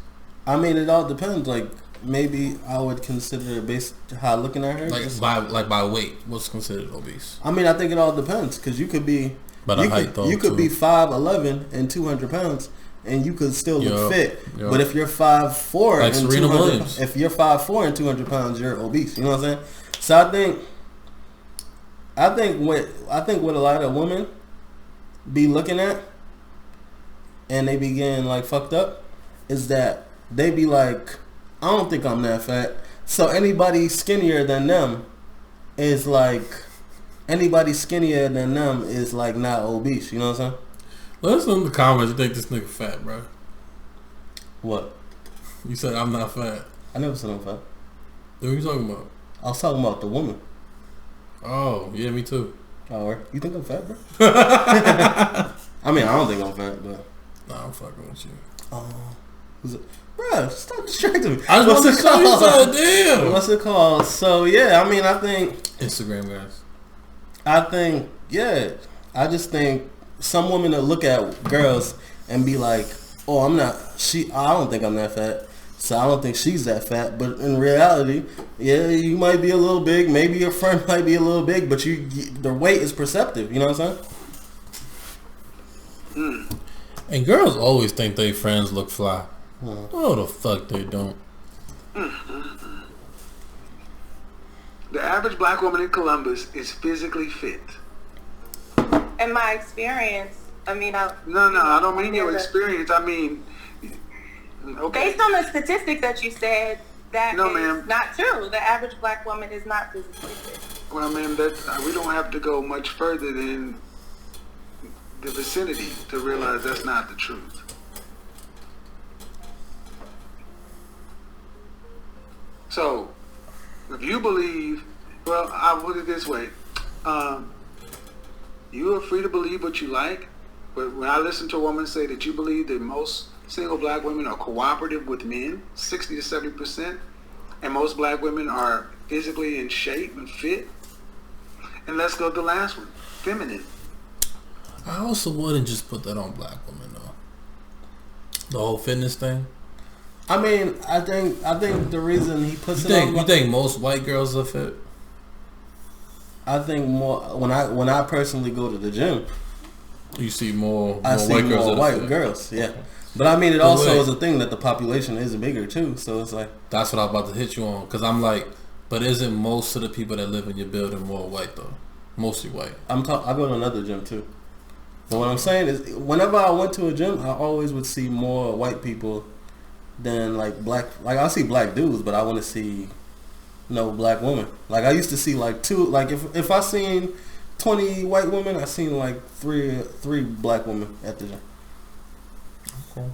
A: I mean, it all depends. Like, maybe I would consider it based how looking at her.
B: By weight, what's considered obese?
A: I mean, I think it all depends because you could be. You could be 5'11" and 200 pounds, and you could still look fit. But if you're 5'4"
B: like
A: and
B: Serena
A: 200,
B: Williams.
A: If you're 5'4" and 200 pounds, you're obese. You know what I'm saying? So I think what a lot of women be looking at, and they be getting like fucked up, is that they be like, I don't think I'm that fat. So anybody skinnier than them is like not obese. You know what I'm saying?
B: Listen in the comments. You think this nigga fat, bro?
A: What?
B: You said I'm not fat.
A: I never said I'm fat.
B: What are you talking about?
A: I was talking about the woman.
B: Oh, yeah, me too.
A: Oh, you think I'm fat, bro? I mean, I don't think I'm fat, but...
B: Nah, I'm fucking with you.
A: Who's it? Bruh, stop distracting me.
B: I just want to show you so damn.
A: What's it called? So, yeah, I mean, I think...
B: Instagram, guys.
A: I just think some women that look at girls and be like, oh, I don't think I'm that fat. So I don't think she's that fat, but in reality, yeah, you might be a little big. Maybe your friend might be a little big, but the weight is perceptive. You know what I'm saying?
B: And girls always think they friends look fly. Oh, the fuck they don't.
C: The average black woman in Columbus is physically fit.
D: In my experience, I mean,
C: No, I don't mean your experience. I mean. Okay.
D: Based on the statistics that you said, that is not true. The average black woman is not physically fit.
C: Well, ma'am, we don't have to go much further than the vicinity to realize that's not the truth. So, if you believe, well, I'll put it this way. You are free to believe what you like, but when I listen to a woman say that you believe that most single black women are cooperative with men, 60 to 70%, and most black women are physically in shape and fit. And let's go to the last one, feminine.
B: I also wouldn't just put that on black women though. The whole fitness thing.
A: I mean, I think the reason he puts
B: You think most white girls are fit?
A: I think more when I personally go to the gym,
B: you see more
A: white girls. Yeah, but I mean, it also is a thing that the population is bigger too. So it's like
B: that's what I was about to hit you on, because I'm like, but isn't most of the people that live in your building more white though? Mostly white. I
A: go to another gym too. But what I'm saying is, whenever I went to a gym, I always would see more white people than like black. Like I see black dudes, but I want to see no black women. Like I used to see like two. Like if I seen 20 white women, I seen like three black women at the gym.
B: Okay.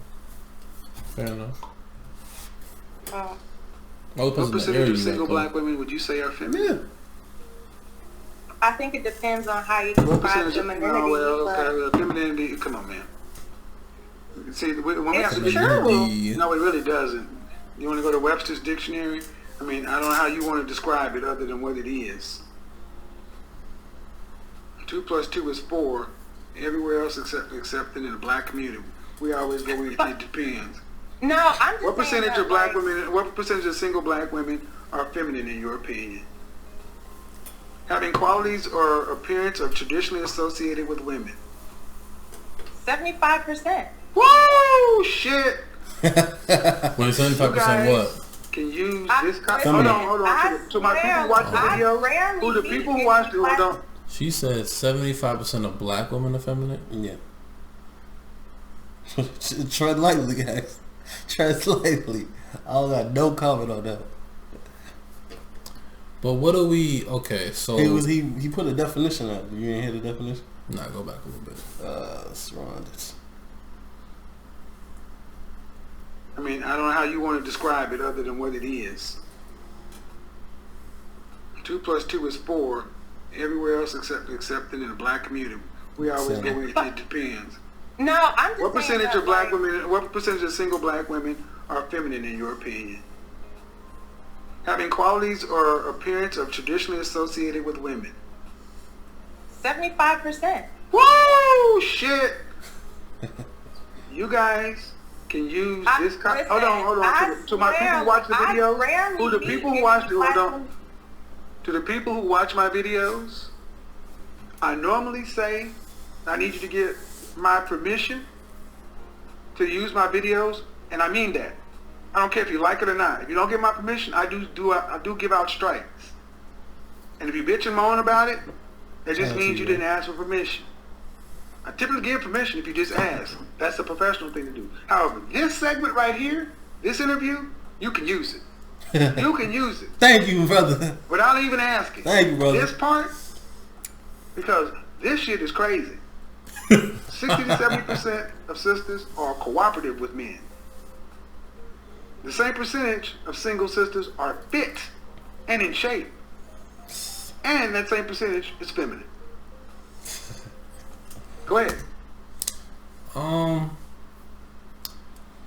B: Fair enough.
C: What percentage of single black women would you say are feminine?
D: I think it depends on how you describe femininity.
C: Femininity. Come on, man. See, when we have to be
D: true.
C: No, it really doesn't. You want to go to Webster's dictionary? I mean, I don't know how you want to describe it other than what it is. 2 + 2 is 4. Everywhere else except in the black community, we always go with it depends.
D: No, I'm just
C: What percentage
D: saying
C: of black women? What percentage of single black women are feminine in your opinion? Having qualities or appearance are traditionally associated with women.
D: 75%.
C: Woo! Shit.
B: When 75% what?
C: Can use this.
A: Hold
C: on. To my people who watch the video, who the people who watch the hold on.
B: She said 75% of black women are feminine.
A: Yeah. Tread lightly, guys. Tread lightly. I don't got no comment on that.
B: But what are we? Okay, so
A: he put a definition out. You didn't hear the definition?
B: Nah, go back a little bit.
A: Let's run this.
C: I mean, I don't know how you want to describe it other than what it is. 2 + 2 is 4. Everywhere else except in the black community, we always go with it depends.
D: No, I'm just
C: What percentage of black women? What percentage of single black women are feminine in your opinion? Having qualities or appearance are traditionally associated with women.
D: 75%.
C: Woo! Shit. You guys can use this. Hold on. To my people who watch the video, who the people who watch the hold on. To the people who watch my videos, I normally say, I need you to get my permission to use my videos, and I mean that. I don't care if you like it or not. If you don't get my permission, I do give out strikes. And if you bitch and moan about it, that just means you didn't ask for permission. I typically give permission if you just ask. That's the professional thing to do. However, this segment right here, this interview, you can use it. You can use it.
A: Thank you, brother.
C: Without even asking.
A: Thank you, brother.
C: This part, because this shit is crazy. 60 to 70% of sisters are cooperative with men. The same percentage of single sisters are fit and in shape. And that same percentage is feminine. Go ahead.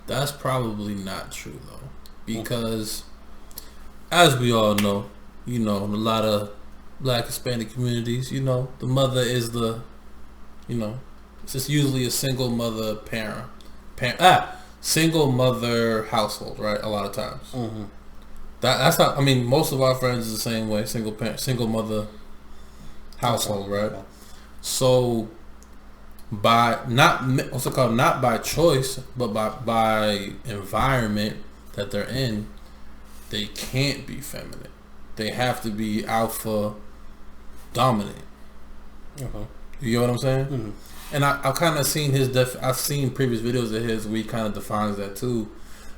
B: That's probably not true though, because as we all know, in a lot of black Hispanic communities, the mother is it's just usually a single mother single mother household, right? A lot of times. Mm-hmm. That's not. I mean, most of our friends is the same way. Single mother household, right? So not by choice, but by environment that they're in, they can't be feminine. They have to be alpha dominant.
A: Uh-huh.
B: You know what I'm saying?
A: Mm-hmm.
B: And I've kind of seen I've seen previous videos of his where he kind of defines that too,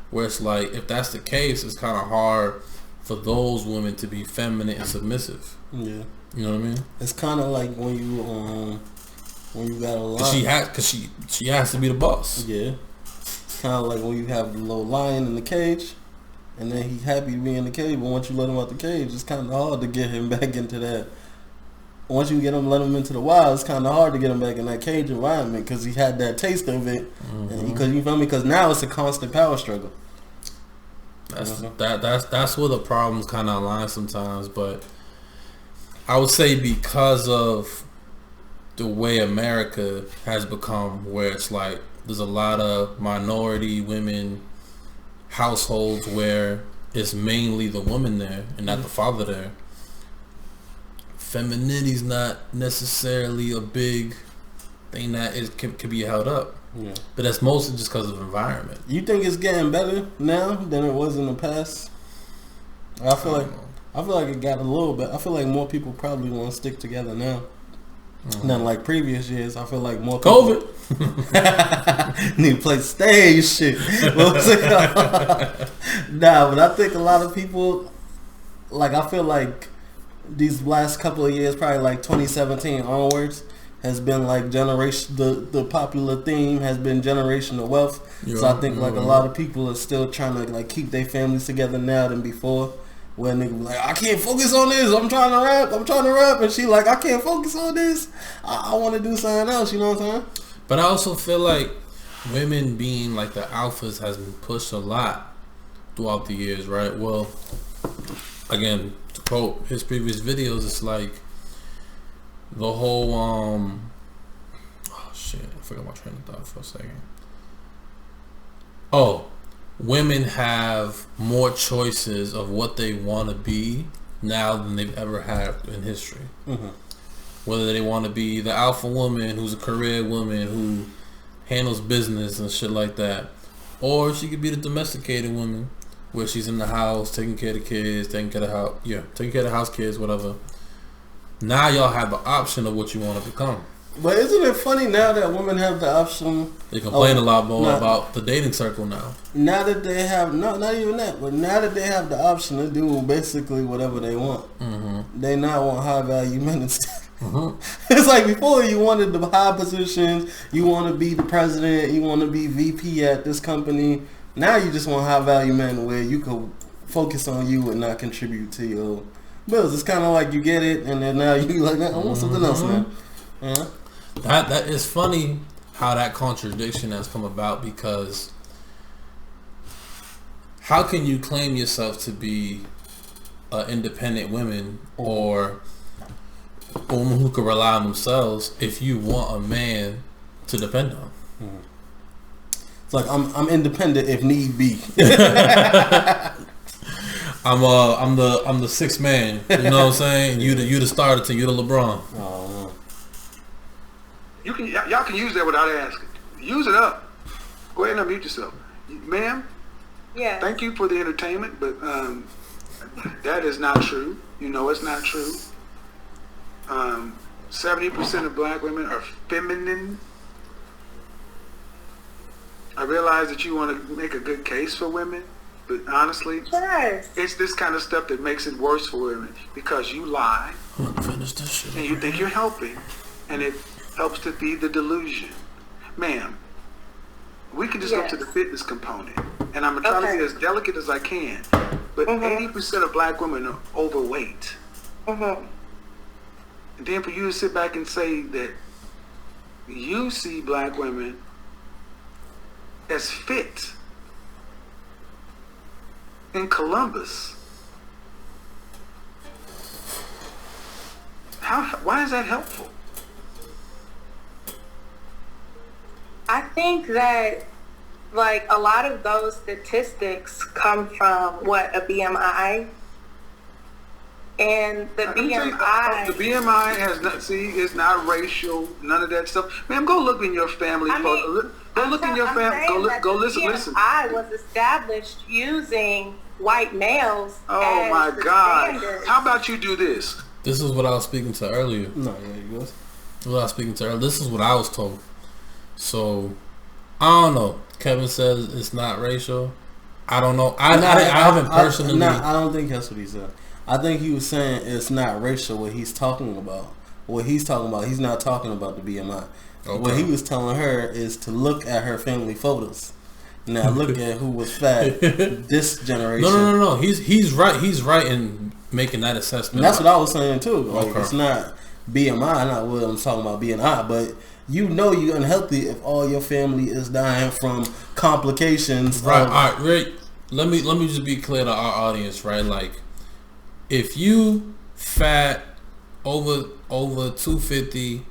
B: where it's like, if that's the case, it's kind of hard for those women to be feminine and submissive.
A: Yeah.
B: You know what I mean?
A: It's kind of like when you got a lion.
B: Because she has to be the boss.
A: Yeah. It's kind of like when you have the little lion in the cage, and then he's happy to be in the cage, but once you let him out the cage, it's kind of hard to get him back into that once you get him, let him into the wild, it's kind of hard to get him back in that cage environment because he had that taste of it. Because you feel me? Because now it's a constant power struggle.
B: That's where the problems kind of align sometimes. But I would say because of the way America has become, where it's like there's a lot of minority women households where it's mainly the woman there and not the father there. Feminity's not necessarily a big thing that can be held up. Yeah. But that's mostly just because of environment.
A: You think it's getting better now than it was in the past? I feel like it got a little bit. I feel like more people probably want to stick together now than like previous years. I feel like more people
B: COVID
A: need to play stage shit. Nah, but I think a lot of people, like, I feel like these last couple of years, probably like 2017 onwards, has been like generation. The popular theme has been generational wealth. Yeah, so I think like a lot of people are still trying to like keep their families together now than before. Where nigga be like, I can't focus on this. I'm trying to rap, and she like, I can't focus on this. I want to do something else. You know what I'm saying?
B: But I also feel like women being like the alphas has been pushed a lot throughout the years, right? Well, again, to quote his previous videos, it's like the whole oh shit, I forgot my train of thought for a second. Oh, women have more choices of what they want to be now than they've ever had in history. Whether they want to be the alpha woman who's a career woman who handles business and shit like that, or she could be the domesticated woman where she's in the house taking care of the kids, taking care of the house kids, whatever. Now y'all have the option of what you want to become.
A: But isn't it funny now that women have the option?
B: They complain a lot more about the dating circle now.
A: Now that they have, not even that, but now that they have the option to do basically whatever they want. They now want high value men instead. It's like before you wanted the high positions, you want to be the president, you want to be VP at this company. Now you just want high value men where you can focus on you and not contribute to your bills. It's kind of like you get it, and then now you like, I want something else now. Yeah.
B: That is funny how that contradiction has come about, because how can you claim yourself to be an independent woman or a woman who can rely on themselves if you want a man to depend on?
A: It's like I'm independent if need be.
B: I'm the sixth man. You know what I'm saying? You the starter team. You the LeBron.
A: Oh.
C: Y'all can use that without asking. Use it up. Go ahead and unmute yourself, ma'am.
D: Yeah.
C: Thank you for the entertainment, but that is not true. You know it's not true. 70% of black women are feminine. I realize that you want to make a good case for women, but honestly, it's this kind of stuff that makes it worse for women, because you lie and you think you're helping, and it helps to feed the delusion. Ma'am, we can just go to the fitness component, and I'm trying to be as delicate as I can, but 80% of black women are overweight. And then for you to sit back and say that you see black women as fit in Columbus, why is that helpful?
D: I think that like a lot of those statistics come from a BMI. And the BMI...
C: The BMI has not, it's not racial, none of that stuff. Ma'am, go look in your family photo. Go look in your family. Go listen.
D: BMI was established using white males.
C: Oh my God!
D: Standard.
C: How about you do this?
B: This is what I was speaking to earlier.
A: No, yeah, you go.
B: This is what I was told. So I don't know. Kevin says it's not racial. I don't know. I haven't personally.
A: I don't think that's what he said. I think he was saying it's not racial what he's talking about. What he's talking about, he's not talking about the BMI. Okay. What he was telling her is to look at her family photos. Now look at who was fat this generation.
B: No. He's right. He's right in making that assessment.
A: And that's what I was saying too. Like it's not BMI, not what I'm talking about BMI, but you know you're unhealthy if all your family is dying from complications.
B: Right. All right. Right. Let me just be clear to our audience, right? Like, if you fat over 250,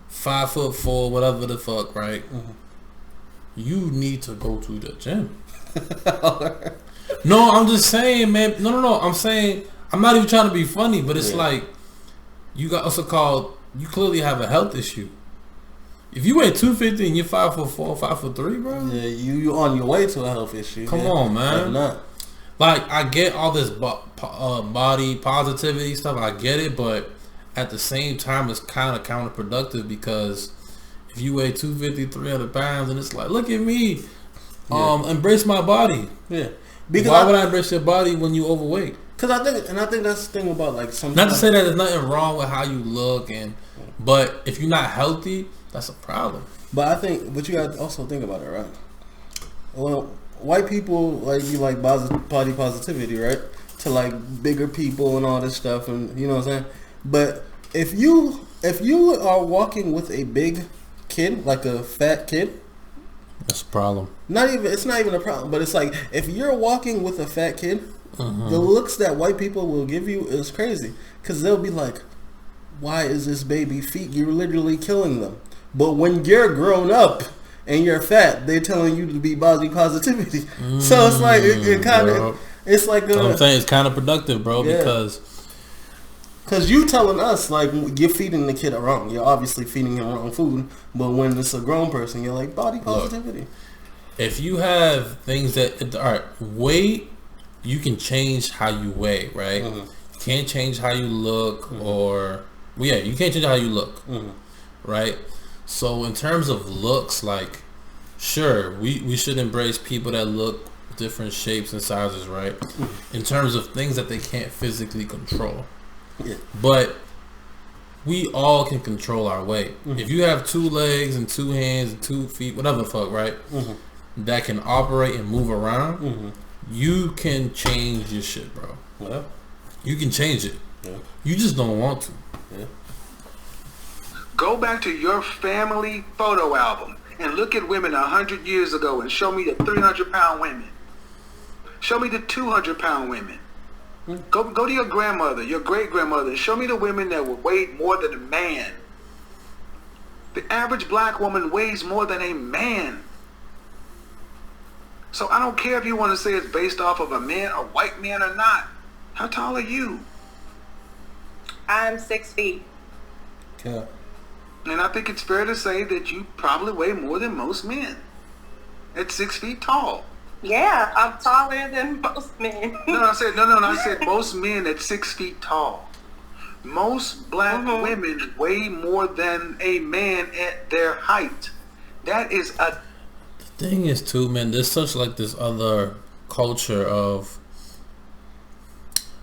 B: 5'4", whatever the fuck, right? Mm-hmm. You need to go to the gym. No, I'm just saying, man. No. I'm saying, I'm not even trying to be funny, but it's like, you got also called, you clearly have a health issue. If you weigh 250 and you're 5'4", 5'3", bro.
A: Yeah, you on your way to a health issue.
B: Come on, man. Like, I get all this body positivity stuff. I get it, but at the same time, it's kind of counterproductive because if you weigh 250, 300 pounds, and it's like, look at me, embrace my body.
A: Yeah.
B: Because why would I embrace your body when you overweight?
A: Because I think that's the thing about like sometimes.
B: Not to say that there's nothing wrong with how you look, but if you're not healthy, that's a problem.
A: But you got to also think about it, right? Well, white people like body positivity, right? To like bigger people and all this stuff, and you know what I'm saying. But if you are walking with a big kid, like a fat kid,
B: that's a problem.
A: It's not even a problem, but it's like if you're walking with a fat kid, the looks that white people will give you is crazy because they'll be like, "Why is this baby feet? You're literally killing them." But when you're grown up and you're fat, they're telling you to be body positivity. So it's like it kind of it's like
B: I'm saying it's kind of productive, bro, because
A: you telling us like you're feeding the kid wrong. You're obviously feeding him wrong food. But when it's a grown person, you're like body positivity.
B: Look, if you have things that weight, you can change how you weigh, right? You can't change how you look, you can't change how you look, right? So in terms of looks, like, sure, we should embrace people that look different shapes and sizes, right? In terms of things that they can't physically control. Yeah. But we all can control our weight. If you have 2 legs and 2 hands and 2 feet, whatever the fuck, right? That can operate and move around, you can change your shit, bro.
A: Yeah.
B: You can change it. Yeah. You just don't want to.
A: Yeah.
C: Go back to your family photo album and look at women 100 years ago and show me the 300-pound women. Show me the 200-pound women. Go to your grandmother, your great-grandmother. Show me the women that weighed more than a man. The average black woman weighs more than a man. So I don't care if you want to say it's based off of a white man or not. How tall are you?
D: I'm 6 feet.
A: Yeah.
C: And I think it's fair to say that you probably weigh more than most men at 6 feet tall.
D: Yeah, I'm taller than most men.
C: I said most men at 6 feet tall. Most black women weigh more than a man at their height. That is a...
B: The thing is too, man, there's such like this other culture of,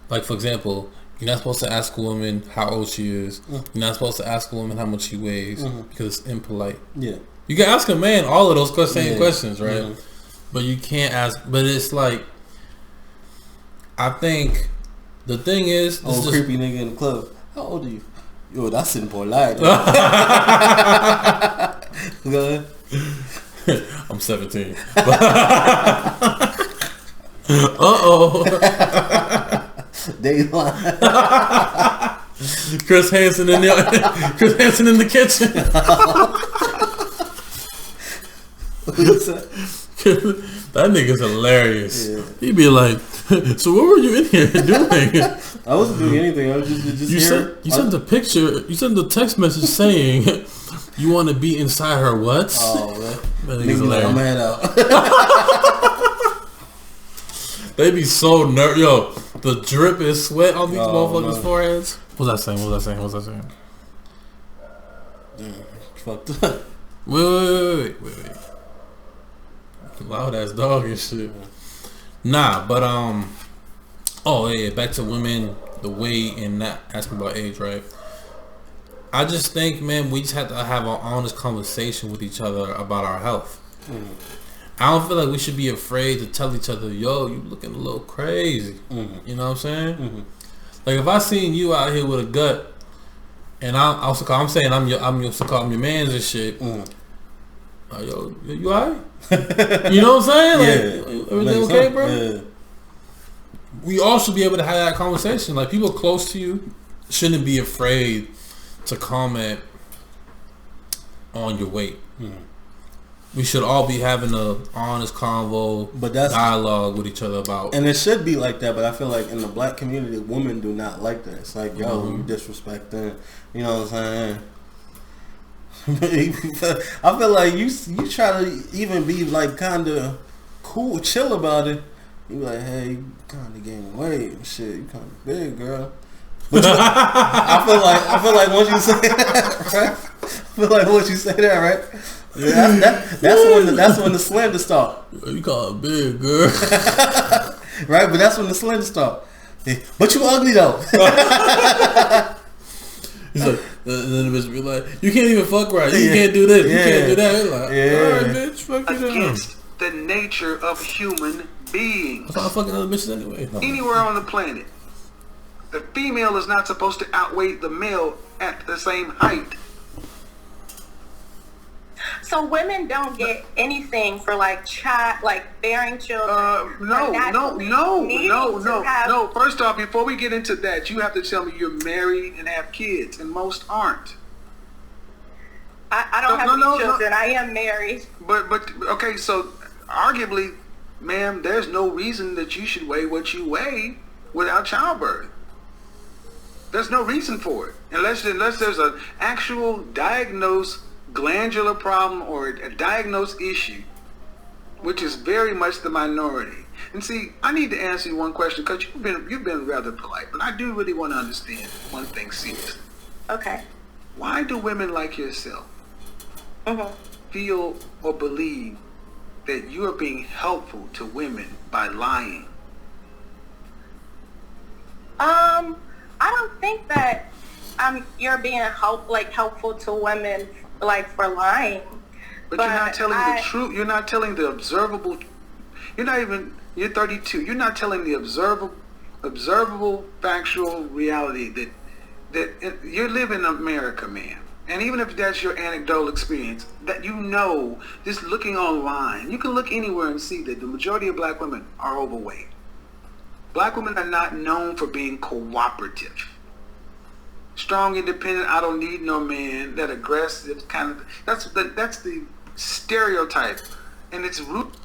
B: like, for example, you're not supposed to ask a woman how old she is. You're not supposed to ask a woman how much she weighs because it's impolite. Yeah. You can ask a man all of those same questions, right? But you can't ask. But it's like, I think the thing is,
A: creepy nigga in the club. How old are you? Yo, that's impolite. Go ahead.
B: I'm 17. Uh-oh.
A: Dayline.
B: Chris Hansen in the kitchen. That nigga's hilarious. Yeah. He'd be like, "So what were you in here doing?"
A: I wasn't doing anything. I was just here.
B: You sent the picture. You sent the text message saying you want to be inside her what?
A: Oh, man. Niggas like, I'm head out.
B: They be so nervous. Yo, the drip is sweat on these motherfuckers' foreheads. What's that saying?
A: Damn, fucked up.
B: Wait. Loud ass dog and shit. Nah, but back to women, the weight and not asking about age, right? I just think, man, we just have to have an honest conversation with each other about our health. I don't feel like we should be afraid to tell each other, yo, you looking a little crazy. You know what I'm saying? Like, if I seen you out here with a gut, and I'm saying I'm your man's and shit. Yo, you alright? You know what I'm saying? Like, everything okay, bro? Yeah. We all should be able to have that conversation. Like, people close to you shouldn't be afraid to comment on your weight. We should all be having a honest convo, dialogue with each other about.
A: And it should be like that, but I feel like in the black community, women do not like that. It's like, yo, you disrespecting. You know what I'm saying? I feel like you try to even be like kind of cool, chill about it. You like, hey, you kind of gaining weight and shit. You kind of big, girl. But I feel like once you say that, right? I feel like once you say that, right? Yeah, that's when the slander start.
B: You call it big, girl.
A: Right, but that's when the slander start. But you ugly though.
B: He's like, then the bitch be like, you can't even fuck right. You can't do this. You can't do that. He's like, all right, bitch, fuck you down.
C: Against the nature of human beings.
B: That's why I fucking other bitches anyway.
C: Anywhere on the planet, the female is not supposed to outweigh the male at the same height.
D: So women don't get anything for like bearing children.
C: No. First off, before we get into that, you have to tell me you're married and have kids, and most aren't.
D: I don't have any children. I am married.
C: But okay, so arguably, ma'am, there's no reason that you should weigh what you weigh without childbirth. There's no reason for it unless there's an actual diagnosed glandular problem or a diagnosed issue, which is very much the minority. And see, I need to answer you one question because you've been rather polite, but I do really want to understand one thing seriously.
D: Okay.
C: Why do women like yourself feel or believe that you are being helpful to women by lying?
D: I don't think that you're being helpful to women like for lying.
C: But you're not telling the truth. You're not telling the observable. You're 32. You're not telling the observable factual reality that you're living in America, man. And even if that's your anecdotal experience, that just looking online, you can look anywhere and see that the majority of black women are overweight. Black women are not known for being cooperative. Strong, independent, I don't need no man, that aggressive kind of, that's the stereotype. And it's rooted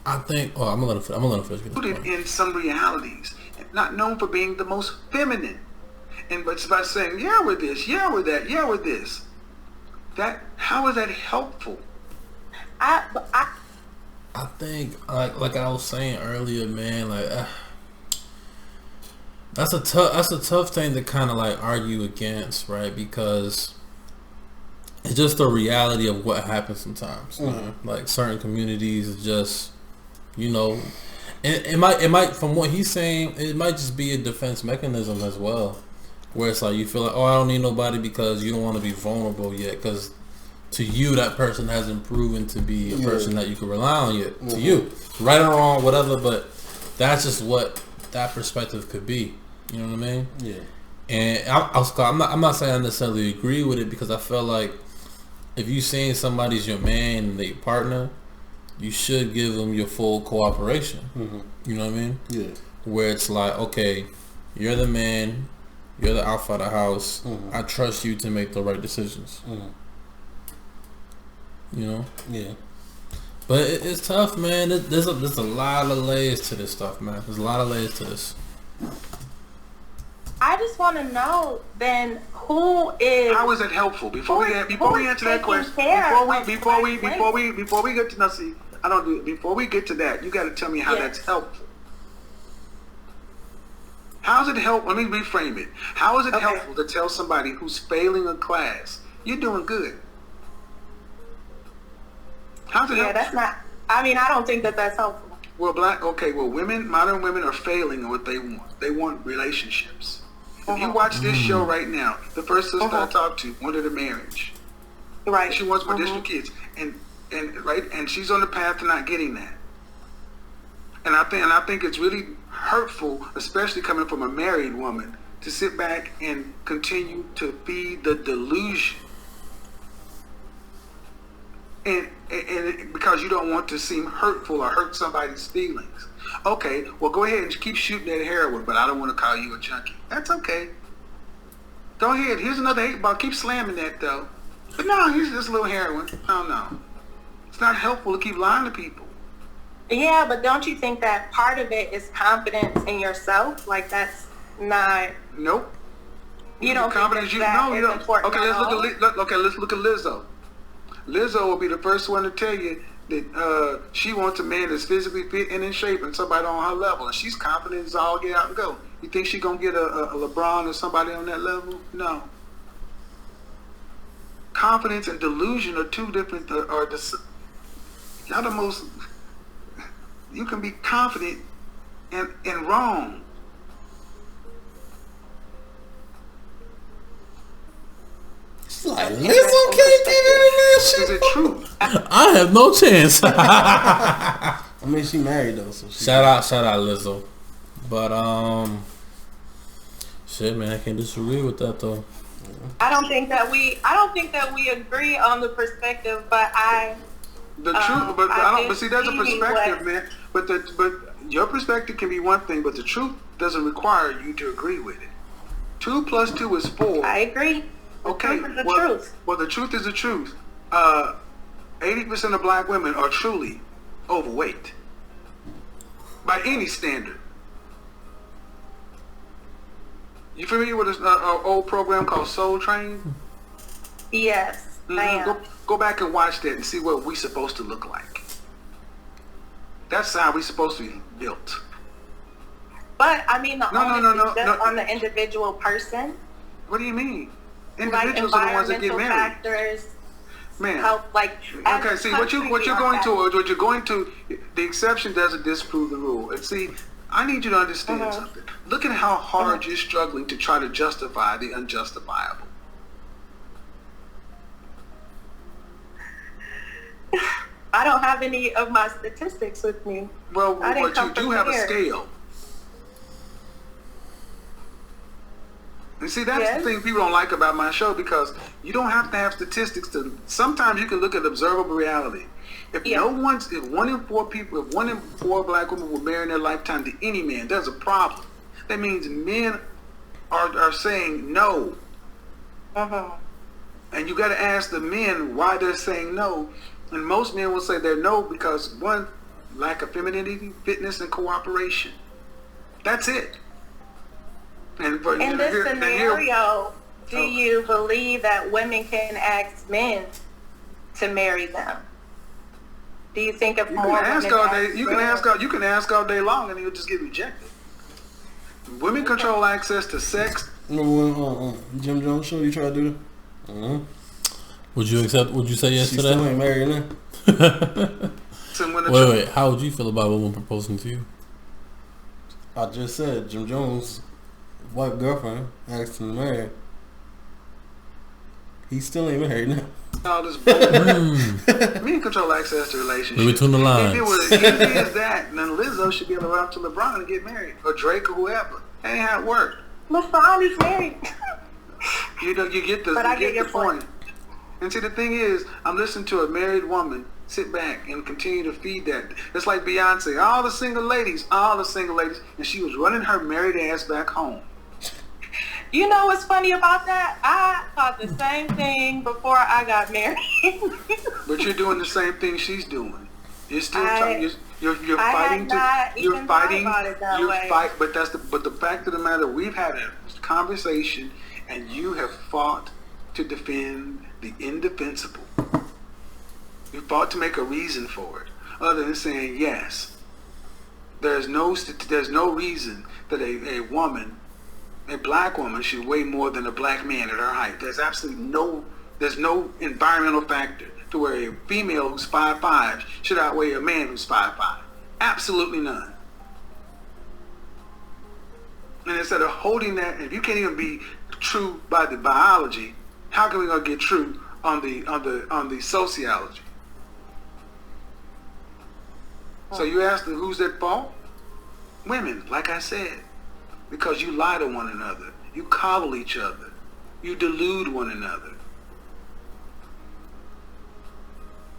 B: I'm gonna finish.
C: In some realities. Not known for being the most feminine. But it's about saying, yeah, we're this, yeah, we're that, yeah, we're this. How is that helpful?
D: I
B: think, like I was saying earlier, man, that's a tough thing to kind of like argue against, right? Because it's just the reality of what happens sometimes. Like certain communities is just, and it might from what he's saying, it might just be a defense mechanism as well, where it's like you feel like, oh, I don't need nobody because you don't want to be vulnerable yet, because to you that person hasn't proven to be a person that you can rely on yet. To you, right or wrong, whatever, but that's just what that perspective could be. You know what I mean? Yeah. And I'm not saying I necessarily agree with it, because I feel like if you saying somebody's your man and they partner, you should give them your full cooperation. You know what I mean? Yeah. Where it's like, okay, you're the man, you're the alpha of the house. I trust you to make the right decisions. You know? Yeah. But it's tough, man. There's a lot of layers to this stuff, man. There's a lot of layers to this.
D: I just want to know then how is
C: it helpful? Before we answer that question, before we get to before we get to that, you got to tell me how that's helpful. How is it helpful? Let me reframe it. How is it helpful to tell somebody who's failing a class, you're doing good? How's it helpful?
D: That's not. I don't think that's helpful.
C: Well, modern women are failing at what they want. They want relationships. If you watch this show right now, the first sister I talked to wanted a marriage.
D: Right.
C: She wants additional kids, and she's on the path to not getting that. And I think it's really hurtful, especially coming from a married woman, to sit back and continue to feed the delusion. And because you don't want to seem hurtful or hurt somebody's feelings. Okay, well, go ahead and keep shooting that heroin, but I don't want to call you a junkie. That's okay. Go ahead. Here's another 8 ball. Keep slamming that, though. But no, here's just a little heroin. No. It's not helpful to keep lying to people.
D: Yeah, but don't you think that part of it is confidence in yourself? Like, that's not...
C: Nope.
D: You don't
C: confidence
D: think that
C: you
D: is
C: don't.
D: important
C: Okay,
D: at
C: let's look at Lizzo. Lizzo will be the first one to tell you that she wants a man that's physically fit and in shape and somebody on her level, and she's confident as all get out and go. You think she's gonna get a LeBron or somebody on that level? No. Confidence and delusion are two different. Y'all the most. You can be confident and wrong.
A: Like, Lizzo can't get in that shit.
C: Is it true?
B: I have no chance.
A: I mean, she married though, so
B: shout out Lizzo. But shit, man, I can't disagree with that though.
D: I don't think that we agree on the perspective, but
C: the truth, but but see, that's a perspective, man. But your perspective can be one thing, but the truth doesn't require you to agree with it. 2 + 2 is 4.
D: I agree.
C: Okay,
D: the truth.
C: Well, the truth is the truth. 80% of black women are truly overweight by any standard. You familiar with an old program called Soul Train?
D: Yes, I am.
C: Go back and watch that and see what we're supposed to look like. That's how we're supposed to be built.
D: But I mean,
C: No.
D: on the individual person.
C: What do you mean?
D: Like
C: Individuals are the ones that get married.
D: Factors
C: Man.
D: help, like.
C: Okay, see what you're going to. The exception doesn't disprove the rule. And see, I need you to understand something. Look at how hard you're struggling to try to justify the unjustifiable.
D: I don't have any of my statistics with me.
C: Well, but you do have a scale. And see, that's the thing people don't like about my show, because you don't have to have statistics to. Sometimes you can look at observable reality. If if 1 in 4 black women will marry in their lifetime to any man, there's a problem. That means men are saying no. And you got to ask the men why they're saying no. And most men will say they're no because, 1, lack of femininity, fitness, and cooperation. That's it. And
D: in this scenario, do you believe that women can ask men to marry them? Do you think if more women ask
C: you can ask all day long and you'll just get rejected. Women control access to sex.
A: Jim Jones show, you try to do that?
B: Would you accept? Would you say yes to that?
A: She still ain't married now.
B: Wait. How would you feel about a woman proposing to you?
A: I just said Jim Jones' white girlfriend asked him to marry. He still ain't married now.
C: All this men control access to relationships.
B: Between the lines.
C: If it is that, then Lizzo should be able to run up to LeBron and get married, or Drake, or whoever. That ain't how it worked.
D: LeBron is married.
C: You get the point. And see, the thing is, I'm listening to a married woman sit back and continue to feed that. It's like Beyonce, all the single ladies, and she was running her married ass back home.
D: You know what's funny about that? I thought the same thing before I got married.
C: But you're doing the same thing she's doing. You're still you're fighting but the fact of the matter, we've had a conversation and you have fought to defend the indefensible. You fought to make a reason for it, other than saying yes. There's no reason that a black woman should weigh more than a black man at her height. There's absolutely no environmental factor to where a female who's 5'5" should outweigh a man who's 5'5". Absolutely none. And instead of holding that, if you can't even be true by the biology, how can we gonna get true on the sociology? So you ask them, who's at fault? Women, like I said, because you lie to one another You coddle each other. You delude one another.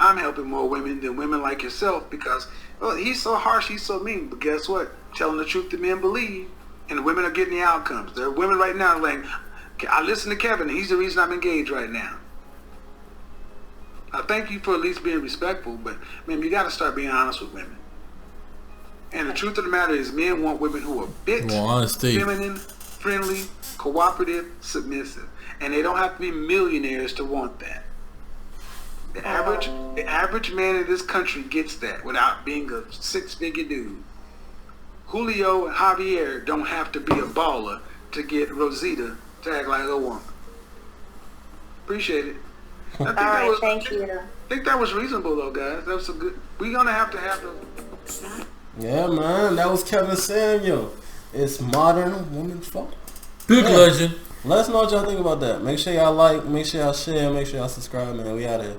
C: I'm helping more women than women like yourself because, well, he's so harsh, he's so mean. But guess what? Telling the truth that men believe, and the women are getting the outcomes. There are women right now like, I listen to Kevin, he's the reason I'm engaged right now. I thank you for at least being respectful, but, man, you got to start being honest with women. And the truth of the matter is men want women who are feminine, friendly, cooperative, submissive. And they don't have to be millionaires to want that. The average man in this country gets that without being a six-figure dude. Julio and Javier don't have to be a baller to get Rosita to act like a woman. Appreciate it.
D: Thank you.
C: I think that was reasonable though, guys. That was a good. We're gonna have to have those.
A: Yeah, man. That was Kevin Samuel. It's modern woman's fault.
B: Big legend.
A: Let us know what y'all think about that. Make sure y'all like, make sure y'all share, make sure y'all subscribe, man. We out here.